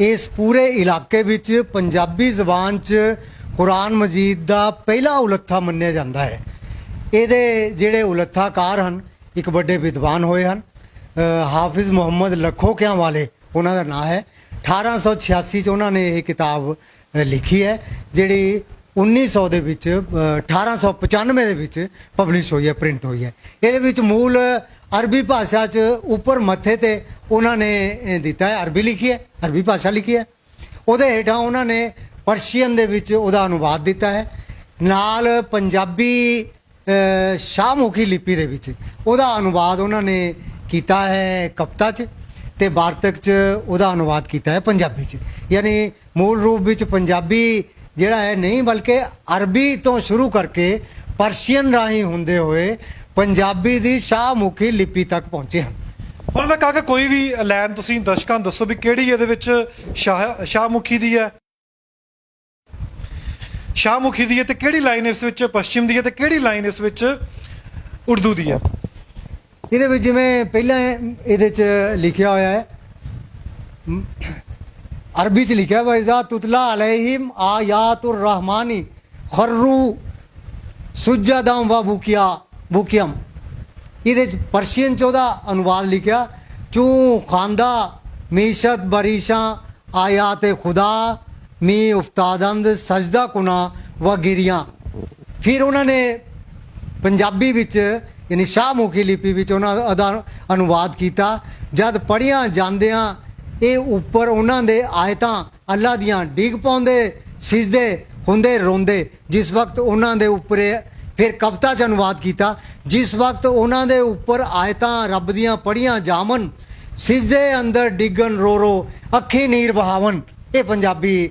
ਇਸ ਪੂਰੇ ਇਲਾਕੇ ਵਿੱਚ ਪੰਜਾਬੀ ਜ਼ਬਾਨ 'ਚ ਕੁਰਾਨ ਮਜੀਦ ਦਾ ਪਹਿਲਾ ਉਲੱਥਾ ਮੰਨਿਆ ਜਾਂਦਾ ਹੈ। ਇਹਦੇ ਜਿਹੜੇ ਉਲੱਥਾਕਾਰ ਹਨ ਇੱਕ ਵੱਡੇ ਵਿਦਵਾਨ ਹੋਏ ਹਨ, ਹਾਫਿਜ਼ ਮੁਹੰਮਦ ਲੱਖੋਕਿਆਂ ਵਾਲੇ ਉਹਨਾਂ ਦਾ ਨਾਂ ਹੈ। 1886 ਚ ਉਹਨਾਂ ਨੇ ਇਹ ਕਿਤਾਬ ਲਿਖੀ ਹੈ ਜਿਹੜੀ 1900 ਦੇ ਵਿੱਚ 1895 ਦੇ ਵਿੱਚ ਪਬਲਿਸ਼ ਹੋਈ ਹੈ, ਪ੍ਰਿੰਟ ਹੋਈ ਹੈ। ਇਹਦੇ ਵਿੱਚ ਮੂਲ ਅਰਬੀ ਭਾਸ਼ਾ 'ਚ ਉੱਪਰ ਮੱਥੇ ਤੇ ਉਹਨਾਂ ਨੇ ਦਿੱਤਾ ਹੈ, ਅਰਬੀ ਲਿਖੀ ਹੈ, ਅਰਬੀ ਭਾਸ਼ਾ ਲਿਖੀ ਹੈ। ਉਹਦੇ ਹੇਠਾਂ ਉਹਨਾਂ ਨੇ ਪਰਸ਼ੀਅਨ ਦੇ ਵਿੱਚ ਉਹਦਾ ਅਨੁਵਾਦ ਦਿੱਤਾ ਹੈ, ਨਾਲ ਪੰਜਾਬੀ ਸ਼ਾਹਮੁਖੀ ਲਿਪੀ ਦੇ ਵਿੱਚ ਉਹਦਾ ਅਨੁਵਾਦ ਉਹਨਾਂ ਨੇ ਕੀਤਾ ਹੈ ਕਵਿਤਾ 'ਚ। ਤੇ ਵਾਰਤਕ 'ਚ ਉਹਦਾ ਅਨੁਵਾਦ ਕੀਤਾ ਹੈ ਪੰਜਾਬੀ 'ਚ। ਯਾਨੀ ਮੂਲ ਰੂਪ ਵਿੱਚ ਪੰਜਾਬੀ ਜਿਹੜਾ ਹੈ ਨਹੀਂ, ਬਲਕਿ ਅਰਬੀ ਤੋਂ ਸ਼ੁਰੂ ਕਰਕੇ ਪਰਸ਼ੀਅਨ ਰਾਹੀਂ ਹੁੰਦੇ ਹੋਏ ਪੰਜਾਬੀ ਦੀ ਸ਼ਾਹਮੁਖੀ ਲਿਪੀ ਤੱਕ ਪਹੁੰਚੇ ਹਨ। ਹੁਣ ਮੈਂ ਕਹਾਂਗਾ ਕੋਈ ਵੀ ਲਾਈਨ ਤੁਸੀਂ ਦਰਸ਼ਕਾਂ ਨੂੰ ਦੱਸੋ ਵੀ ਕਿਹੜੀ ਇਹਦੇ ਵਿੱਚ ਸ਼ਾਹਮੁਖੀ ਦੀ ਹੈ, ਸ਼ਾਹਮੁਖੀ ਦੀ ਹੈ, ਤੇ ਕਿਹੜੀ ਲਾਈਨ ਇਸ ਵਿੱਚ ਪੱਛਮ ਦੀ ਹੈ, ਤੇ ਕਿਹੜੀ ਲਾਈਨ ਇਸ ਵਿੱਚ ਉਰਦੂ ਦੀ ਹੈ। ਇਹਦੇ ਵਿੱਚ ਜਿਵੇਂ ਪਹਿਲਾਂ ਇਹਦੇ 'ਚ ਲਿਖਿਆ ਹੋਇਆ ਹੈ, ਅਰਬੀ 'ਚ ਲਿਖਿਆ ਵਇਜ਼ਾ ਤੁਤਲਾ ਅਲੈਹਿਮ ਆਯਾਤੁਰ ਰਹਿਮਾਨੀ ਖਰਰੂ ਸੁਜਦਮ ਵ ਬੁਕਿਯਮ। ਇਹਦੇ 'ਚ ਪਰਸ਼ੀਅਨ 'ਚ ਉਹਦਾ ਅਨੁਵਾਦ ਲਿਖਿਆ, ਚੂ ਖਾਂਦਾ ਮੀਸ਼ਤ ਬਰੀਸ਼ਾਂ ਆਯਾਤ ਖੁਦਾ ਮੀ ਉਫਤਾਦੰਦ ਸਜਦਾ ਕੁਨਾ ਵ ਗਿਰੀਆਂ। ਫਿਰ ਉਹਨਾਂ ਨੇ ਪੰਜਾਬੀ ਵਿੱਚ ਯਾਨੀ ਸ਼ਾਹਮੁਖੀ ਲਿਪੀ ਵਿੱਚ ਉਹਨਾਂ ਦਾ ਅਨੁਵਾਦ ਕੀਤਾ। ਜਦ ਪੜ੍ਹਿਆਂ ਜਾਂਦਿਆਂ ਇਹ ਉੱਪਰ ਉਹਨਾਂ ਦੇ ਆਇਤਾਂ ਅੱਲਾ ਦੀਆਂ ਡਿੱਗ ਪਾਉਂਦੇ, ਸਿਜਦੇ ਹੁੰਦੇ ਰੋਂਦੇ। ਜਿਸ ਵਕਤ ਉਹਨਾਂ ਦੇ ਉੱਪਰ ਫਿਰ ਕਵਿਤਾ 'ਚ ਅਨੁਵਾਦ ਕੀਤਾ, ਜਿਸ ਵਕਤ ਉਹਨਾਂ ਦੇ ਉੱਪਰ ਆਇਤਾਂ ਰੱਬ ਦੀਆਂ ਪੜ੍ਹੀਆਂ ਜਾਵਨ, ਸਿਜਦੇ ਅੰਦਰ ਡਿੱਗਣ ਰੋ ਰੋ ਅੱਖੀ ਨੀਰ ਬਹਾਵਨ। ਇਹ ਪੰਜਾਬੀ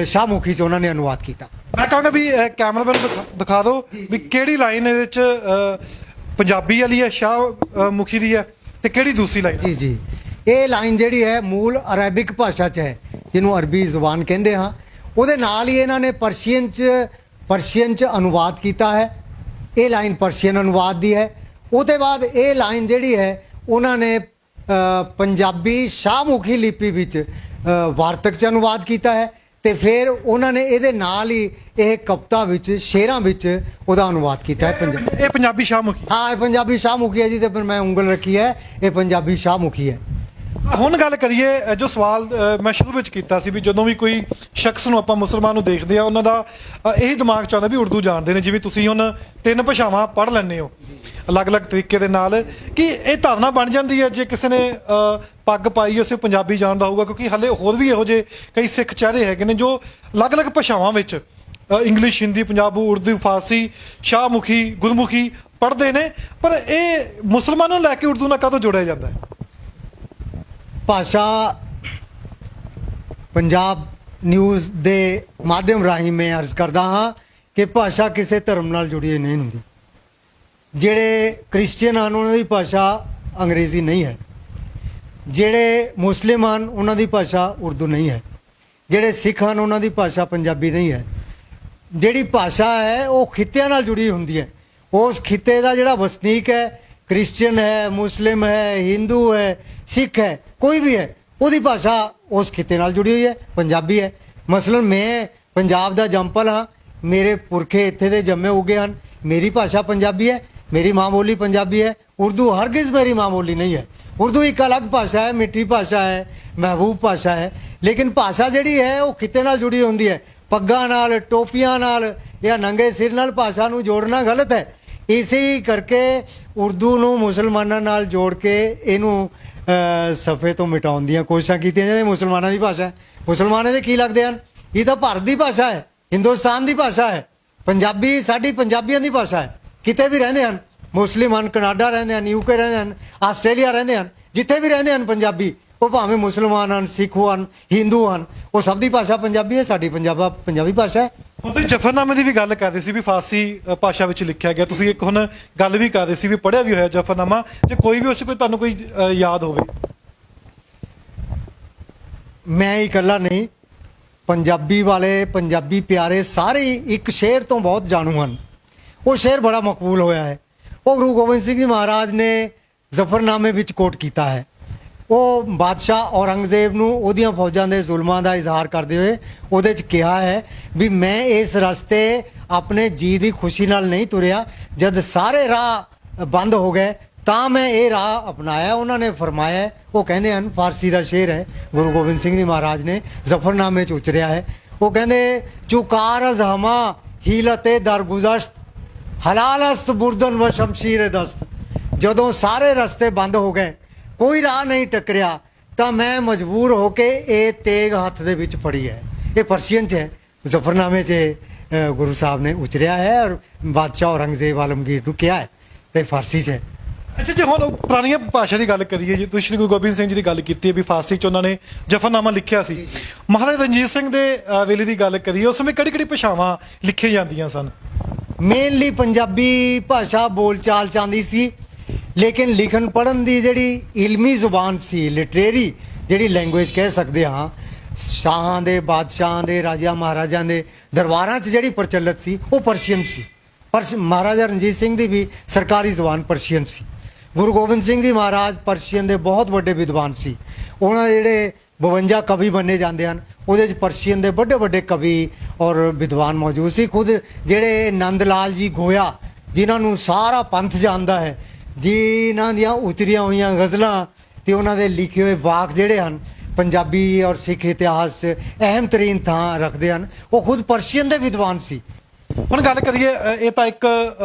ਸ਼ਾਹਮੁਖੀ 'ਚ ਉਹਨਾਂ ਨੇ ਅਨੁਵਾਦ ਕੀਤਾ। ਮੈਂ ਕਹਾਂਗਾ ਵੀ ਕੈਮਰਾਮੈਨ ਦਿਖਾ ਦਿਓ ਵੀ ਕਿਹੜੀ ਲਾਈਨ ਇਹਦੇ ਵਿੱਚ ਪੰਜਾਬੀ ਵਾਲੀ ਹੈ, ਸ਼ਾਹਮੁਖੀ ਦੀ ਹੈ, ਤੇ ਕਿਹੜੀ ਦੂਸਰੀ ਲਾਈਨ। ਜੀ ਜੀ, ਇਹ ਲਾਈਨ ਜਿਹੜੀ ਹੈ ਮੂਲ ਅਰਬਿਕ ਭਾਸ਼ਾ 'ਚ ਹੈ, ਜਿਹਨੂੰ ਅਰਬੀ ਜ਼ੁਬਾਨ ਕਹਿੰਦੇ ਹਾਂ। ਉਹਦੇ ਨਾਲ ਹੀ ਇਹਨਾਂ ਨੇ ਪਰਸ਼ੀਅਨ 'ਚ ਅਨੁਵਾਦ ਕੀਤਾ ਹੈ। ਇਹ ਲਾਈਨ ਪਰਸ਼ੀਅਨ ਅਨੁਵਾਦ ਦੀ ਹੈ। ਉਹਦੇ ਬਾਅਦ ਇਹ ਲਾਈਨ ਜਿਹੜੀ ਹੈ ਉਹਨਾਂ ਨੇ ਪੰਜਾਬੀ ਸ਼ਾਹਮੁਖੀ ਲਿਪੀ ਵਿੱਚ ਵਾਰਤਕ 'ਚ ਅਨੁਵਾਦ ਕੀਤਾ ਹੈ, ਤੇ ਫਿਰ ਉਹਨਾਂ ਨੇ ਇਹਦੇ ਨਾਲ ਹੀ ਇਹ ਕਵਿਤਾ ਵਿੱਚ ਸ਼ੇਰਾਂ ਵਿੱਚ ਉਹਦਾ ਅਨੁਵਾਦ ਕੀਤਾ ਹੈ ਪੰਜਾਬੀ। ਇਹ ਪੰਜਾਬੀ ਸ਼ਾਹਮੁਖੀ, ਹਾਂ, ਇਹ ਪੰਜਾਬੀ ਸ਼ਾਹਮੁਖੀ ਹੈ ਜੀ, ਤੇ ਫਿਰ ਮੈਂ ਉਂਗਲ ਰੱਖੀ ਹੈ, ਇਹ ਪੰਜਾਬੀ ਸ਼ਾਹਮੁਖੀ ਹੈ। ਹੁਣ ਗੱਲ ਕਰੀਏ ਜੋ ਸਵਾਲ ਮੈਂ ਸ਼ੁਰੂ ਵਿੱਚ ਕੀਤਾ ਸੀ ਵੀ ਜਦੋਂ ਵੀ ਕੋਈ ਸ਼ਖਸ ਨੂੰ ਆਪਾਂ ਮੁਸਲਮਾਨ ਨੂੰ ਦੇਖਦੇ ਆ ਉਹਨਾਂ ਦਾ ਇਹ ਦਿਮਾਗ 'ਚ ਆਉਂਦਾ ਵੀ ਉਰਦੂ ਜਾਣਦੇ ਨੇ। ਜਿਵੇਂ ਤੁਸੀਂ ਹੁਣ 3 ਭਾਸ਼ਾਵਾਂ ਪੜ੍ਹ ਲੈਂਦੇ ਹੋ ਅਲੱਗ-ਅਲੱਗ ਤਰੀਕੇ ਦੇ ਨਾਲ, ਕਿ ਇਹ ਧਾਰਨਾ ਬਣ ਜਾਂਦੀ ਹੈ ਜੇ ਕਿਸੇ ਨੇ ਪੱਗ ਪਾਈ ਉਸੇ ਪੰਜਾਬੀ ਜਾਣਦਾ ਹੋਊਗਾ, ਕਿਉਂਕਿ ਹਲੇ ਹੋਰ ਵੀ ਇਹੋ ਜਿਹੇ ਕਈ ਸਿੱਖ ਚਿਹਰੇ ਹੈਗੇ ਨੇ ਜੋ ਅਲੱਗ-ਅਲੱਗ ਭਾਸ਼ਾਵਾਂ ਵਿੱਚ ਇੰਗਲਿਸ਼, ਹਿੰਦੀ, ਪੰਜਾਬੀ, ਉਰਦੂ, ਫਾਰਸੀ, ਸ਼ਾਹਮੁਖੀ, ਗੁਰਮੁਖੀ ਪੜ੍ਹਦੇ ਨੇ। ਪਰ ਇਹ ਮੁਸਲਮਾਨਾਂ ਨੂੰ ਲੈ ਕੇ ਉਰਦੂ ਨਾਲ ਕਦੋਂ ਜੋੜਿਆ ਜਾਂਦਾ ਹੈ? ਭਾਸ਼ਾ ਪੰਜਾਬ ਨਿਊਜ਼ ਦੇ ਮਾਧਿਅਮ ਰਾਹੀਂ ਮੈਂ ਅਰਜ਼ ਕਰਦਾ ਹਾਂ ਕਿ ਭਾਸ਼ਾ ਕਿਸੇ ਧਰਮ ਨਾਲ ਜੁੜੀ ਨਹੀਂ ਹੁੰਦੀ। ਜਿਹੜੇ ਕ੍ਰਿਸਚੀਅਨ ਹਨ ਉਹਨਾਂ ਦੀ ਭਾਸ਼ਾ ਅੰਗਰੇਜ਼ੀ ਨਹੀਂ ਹੈ, ਜਿਹੜੇ ਮੁਸਲਿਮ ਹਨ ਉਹਨਾਂ ਦੀ ਭਾਸ਼ਾ ਉਰਦੂ ਨਹੀਂ ਹੈ, ਜਿਹੜੇ ਸਿੱਖ ਹਨ ਉਹਨਾਂ ਦੀ ਭਾਸ਼ਾ ਪੰਜਾਬੀ ਨਹੀਂ ਹੈ। ਜਿਹੜੀ ਭਾਸ਼ਾ ਹੈ ਉਹ ਖਿੱਤਿਆਂ ਨਾਲ ਜੁੜੀ ਹੁੰਦੀ ਹੈ। ਉਸ ਖਿੱਤੇ ਦਾ ਜਿਹੜਾ ਵਸਨੀਕ ਹੈ, ਕ੍ਰਿਸਚੀਅਨ ਹੈ, ਮੁਸਲਿਮ ਹੈ, ਹਿੰਦੂ ਹੈ, ਸਿੱਖ ਹੈ, ਕੋਈ ਵੀ ਹੈ, ਉਹਦੀ ਭਾਸ਼ਾ ਉਸ ਖਿੱਤੇ ਨਾਲ ਜੁੜੀ ਹੋਈ ਹੈ, ਪੰਜਾਬੀ ਹੈ। ਮਸਲਨ ਮੈਂ ਪੰਜਾਬ ਦਾ ਜੰਮਪਲ ਹਾਂ, ਮੇਰੇ ਪੁਰਖੇ ਇੱਥੇ ਦੇ ਜੰਮੇ ਉੱਗੇ ਹਨ, ਮੇਰੀ ਭਾਸ਼ਾ ਪੰਜਾਬੀ ਹੈ, ਮੇਰੀ ਮਾਂ ਬੋਲੀ ਪੰਜਾਬੀ ਹੈ। ਉਰਦੂ ਹਰਗਿਜ਼ ਮੇਰੀ ਮਾਂ ਬੋਲੀ ਨਹੀਂ ਹੈ। ਉਰਦੂ ਇੱਕ ਅਲੱਗ ਭਾਸ਼ਾ ਹੈ, ਮਿੱਠੀ ਭਾਸ਼ਾ ਹੈ, ਮਹਿਬੂਬ ਭਾਸ਼ਾ ਹੈ, ਲੇਕਿਨ ਭਾਸ਼ਾ ਜਿਹੜੀ ਹੈ ਉਹ ਖਿੱਤੇ ਨਾਲ ਜੁੜੀ ਹੁੰਦੀ ਹੈ। ਪੱਗਾਂ ਨਾਲ, ਟੋਪੀਆਂ ਨਾਲ ਜਾਂ ਨੰਗੇ ਸਿਰ ਨਾਲ ਭਾਸ਼ਾ ਨੂੰ ਜੋੜਨਾ ਗਲਤ ਹੈ। ਇਸੇ ਕਰਕੇ ਉਰਦੂ ਨੂੰ ਮੁਸਲਮਾਨਾਂ ਨਾਲ ਜੋੜ ਕੇ ਇਹਨੂੰ ਸਫੇ ਤੋਂ ਮਿਟਾਉਣ ਦੀਆਂ ਕੋਸ਼ਿਸ਼ਾਂ ਕੀਤੀਆਂ ਜਾਂਦੀਆਂ। ਮੁਸਲਮਾਨਾਂ ਦੀ ਭਾਸ਼ਾ ਹੈ, ਮੁਸਲਮਾਨਾਂ ਦੇ ਕੀ ਲੱਗਦੇ ਹਨ? ਇਹ ਤਾਂ ਭਾਰਤ ਦੀ ਭਾਸ਼ਾ ਹੈ, ਹਿੰਦੁਸਤਾਨ ਦੀ ਭਾਸ਼ਾ ਹੈ। ਪੰਜਾਬੀ ਸਾਡੀ ਪੰਜਾਬੀਆਂ ਦੀ ਭਾਸ਼ਾ ਹੈ। ਕਿਤੇ ਵੀ ਰਹਿੰਦੇ ਹਨ, ਮੁਸਲਿਮ ਹਨ, ਕਨਾਡਾ ਰਹਿੰਦੇ ਹਨ, UK ਰਹਿੰਦੇ ਹਨ, ਆਸਟ੍ਰੇਲੀਆ ਰਹਿੰਦੇ ਹਨ, ਜਿੱਥੇ ਵੀ ਰਹਿੰਦੇ ਹਨ ਪੰਜਾਬੀ, ਉਹ ਭਾਵੇਂ ਮੁਸਲਮਾਨ ਹਨ, ਸਿੱਖ ਹਨ, ਹਿੰਦੂ ਹਨ, ਉਹ ਸਭ ਦੀ ਭਾਸ਼ਾ ਪੰਜਾਬੀ ਹੈ। ਸਾਡੀ ਪੰਜਾਬੀ ਭਾਸ਼ਾ ਹੈ। ਹੁਣ ਤੁਸੀਂ ਜ਼ਫਰਨਾਮੇ ਦੀ ਵੀ ਗੱਲ ਕਰਦੇ ਸੀ ਵੀ ਫਾਰਸੀ ਭਾਸ਼ਾ ਵਿੱਚ ਲਿਖਿਆ ਗਿਆ, ਤੁਸੀਂ ਇੱਕ ਹੁਣ ਗੱਲ ਵੀ ਕਰਦੇ ਸੀ ਵੀ ਪੜ੍ਹਿਆ ਵੀ ਹੋਇਆ ਜ਼ਫਰਨਾਮਾ, ਜੇ ਕੋਈ ਵੀ ਉਸ 'ਚ ਕੋਈ ਤੁਹਾਨੂੰ ਕੋਈ ਯਾਦ ਹੋਵੇ। ਮੈਂ ਇਕੱਲਾ ਨਹੀਂ, ਪੰਜਾਬੀ ਵਾਲੇ, ਪੰਜਾਬੀ ਪਿਆਰੇ ਸਾਰੇ ਇੱਕ ਸ਼ੇਰ ਤੋਂ ਬਹੁਤ ਜਾਣੂ ਹਨ। ਉਹ ਸ਼ੇਰ ਬੜਾ ਮਕਬੂਲ ਹੋਇਆ ਹੈ। ਉਹ ਗੁਰੂ ਗੋਬਿੰਦ ਸਿੰਘ ਜੀ ਮਹਾਰਾਜ ਨੇ ਜ਼ਫਰਨਾਮੇ ਵਿੱਚ ਕੋਟ ਕੀਤਾ ਹੈ। ਉਹ ਬਾਦਸ਼ਾਹ ਔਰੰਗਜ਼ੇਬ ਨੂੰ ਉਹਦੀਆਂ ਫੌਜਾਂ ਦੇ ਜ਼ੁਲਮਾਂ ਦਾ ਇਜ਼ਹਾਰ ਕਰਦੇ ਹੋਏ ਉਹਦੇ 'ਚ ਕਿਹਾ ਹੈ ਵੀ ਮੈਂ ਇਸ ਰਸਤੇ ਆਪਣੇ ਜੀ ਦੀ ਖੁਸ਼ੀ ਨਾਲ ਨਹੀਂ ਤੁਰਿਆ, ਜਦ ਸਾਰੇ ਰਾਹ ਬੰਦ ਹੋ ਗਏ ਤਾਂ ਮੈਂ ਇਹ ਰਾਹ ਅਪਣਾਇਆ। ਉਹਨਾਂ ਨੇ ਫਰਮਾਇਆ, ਉਹ ਕਹਿੰਦੇ ਹਨ, ਫਾਰਸੀ ਦਾ ਸ਼ੇਰ ਹੈ, ਗੁਰੂ ਗੋਬਿੰਦ ਸਿੰਘ ਜੀ ਮਹਾਰਾਜ ਨੇ ਜ਼ਫਰਨਾਮੇ 'ਚ ਉਚਰਿਆ ਹੈ। ਉਹ ਕਹਿੰਦੇ, ਚੁਕਾਰ ਅਜ਼ ਹਮਾ ਹੀਲਤੇ ਦਰਗੁਜ਼ਸ਼ਤ ਹਲਾਲਸਤ ਬੁਰਦਨ ਵ ਸ਼ਮਸ਼ੀਰ ਦਸਤ। ਜਦੋਂ ਸਾਰੇ ਰਸਤੇ ਬੰਦ ਹੋ ਗਏ, ਕੋਈ ਰਾਹ ਨਹੀਂ ਟੱਕਰਿਆ, ਤਾਂ ਮੈਂ ਮਜਬੂਰ ਹੋ ਕੇ ਇਹ ਤੇਗ ਹੱਥ ਦੇ ਵਿੱਚ ਫੜੀ ਹੈ। ਇਹ ਪਰਸ਼ੀਅਨ 'ਚ ਹੈ, ਜ਼ਫਰਨਾਮੇ 'ਚ ਗੁਰੂ ਸਾਹਿਬ ਨੇ ਉਚਰਿਆ ਹੈ ਔਰ ਬਾਦਸ਼ਾਹ ਔਰੰਗਜ਼ੇਬ ਆਲਮਗੀਰ ਨੂੰ ਕਿਹਾ ਹੈ, ਤੇ ਫਾਰਸੀ 'ਚ ਹੈ। ਅੱਛਾ ਜੀ, ਹੁਣ ਪੁਰਾਣੀਆਂ ਭਾਸ਼ਾ ਦੀ ਗੱਲ ਕਰੀਏ ਜੀ, ਤੁਸੀਂ ਸ਼੍ਰੀ ਗੁਰੂ ਗੋਬਿੰਦ ਸਿੰਘ ਜੀ ਦੀ ਗੱਲ ਕੀਤੀ ਹੈ ਵੀ ਫਾਰਸੀ ਚ ਉਹਨਾਂ ਨੇ ਜਫਰਨਾਮਾ ਲਿਖਿਆ ਸੀ। ਮਹਾਰਾਜਾ ਰਣਜੀਤ ਸਿੰਘ ਦੇ ਵੇਲੇ ਦੀ ਗੱਲ ਕਰੀਏ, ਉਸ ਸਮੇਂ ਕਿਹੜੀ ਕਿਹੜੀ ਭਾਸ਼ਾਵਾਂ ਲਿਖੀਆਂ ਜਾਂਦੀਆਂ ਸਨ? ਮੇਨਲੀ ਪੰਜਾਬੀ ਭਾਸ਼ਾ ਬੋਲਚਾਲ ਚਾਹੁੰਦੀ ਸੀ, ਲੇਕਿਨ ਲਿਖਣ ਪੜ੍ਹਨ ਦੀ ਜਿਹੜੀ ਇਲਮੀ ਜ਼ੁਬਾਨ ਸੀ, ਲਿਟਰੇਰੀ ਜਿਹੜੀ ਲੈਂਗੁਏਜ ਕਹਿ ਸਕਦੇ ਹਾਂ, ਸ਼ਾਹਾਂ ਦੇ, ਬਾਦਸ਼ਾਹਾਂ ਦੇ, ਰਾਜਿਆਂ ਮਹਾਰਾਜਾਂ ਦੇ ਦਰਬਾਰਾਂ 'ਚ ਜਿਹੜੀ ਪ੍ਰਚਲਿਤ ਸੀ ਉਹ ਪਰਸ਼ੀਅਨ ਸੀ। ਪਰ ਮਹਾਰਾਜਾ ਰਣਜੀਤ ਸਿੰਘ ਦੀ ਵੀ ਸਰਕਾਰੀ ਜ਼ੁਬਾਨ ਪਰਸ਼ੀਅਨ ਸੀ। ਗੁਰੂ ਗੋਬਿੰਦ ਸਿੰਘ ਜੀ ਮਹਾਰਾਜ ਪਰਸ਼ੀਅਨ ਦੇ ਬਹੁਤ ਵੱਡੇ ਵਿਦਵਾਨ ਸੀ। ਉਹਨਾਂ ਦੇ ਜਿਹੜੇ 52 ਕਵੀ ਬੰਨੇ ਜਾਂਦੇ ਹਨ, ਉਹਦੇ 'ਚ ਪਰਸ਼ੀਅਨ ਦੇ ਵੱਡੇ ਵੱਡੇ ਕਵੀ ਔਰ ਵਿਦਵਾਨ ਮੌਜੂਦ ਸੀ। ਖੁਦ ਜਿਹੜੇ ਨੰਦ ਲਾਲ ਜੀ ਗੋਇਆ, ਜਿਨ੍ਹਾਂ ਨੂੰ ਸਾਰਾ ਪੰਥ ਜਾਣਦਾ ਹੈ, ਜਿਨ੍ਹਾਂ ਦੀਆਂ ਉਚਰੀਆਂ ਹੋਈਆਂ ਗਜ਼ਲਾਂ ਤੇ ਉਹਨਾਂ ਦੇ ਲਿਖੇ ਹੋਏ ਵਾਕ ਜਿਹੜੇ ਹਨ ਪੰਜਾਬੀ ਔਰ ਸਿੱਖ ਇਤਿਹਾਸ 'ਚ ਅਹਿਮ ਤਰੀਨ ਥਾਂ ਰੱਖਦੇ ਹਨ, ਉਹ ਖੁਦ ਪਰਸ਼ੀਅਨ ਦੇ ਵਿਦਵਾਨ ਸੀ। ਹੁਣ ਗੱਲ ਕਰੀਏ, ਇਹ ਤਾਂ ਇੱਕ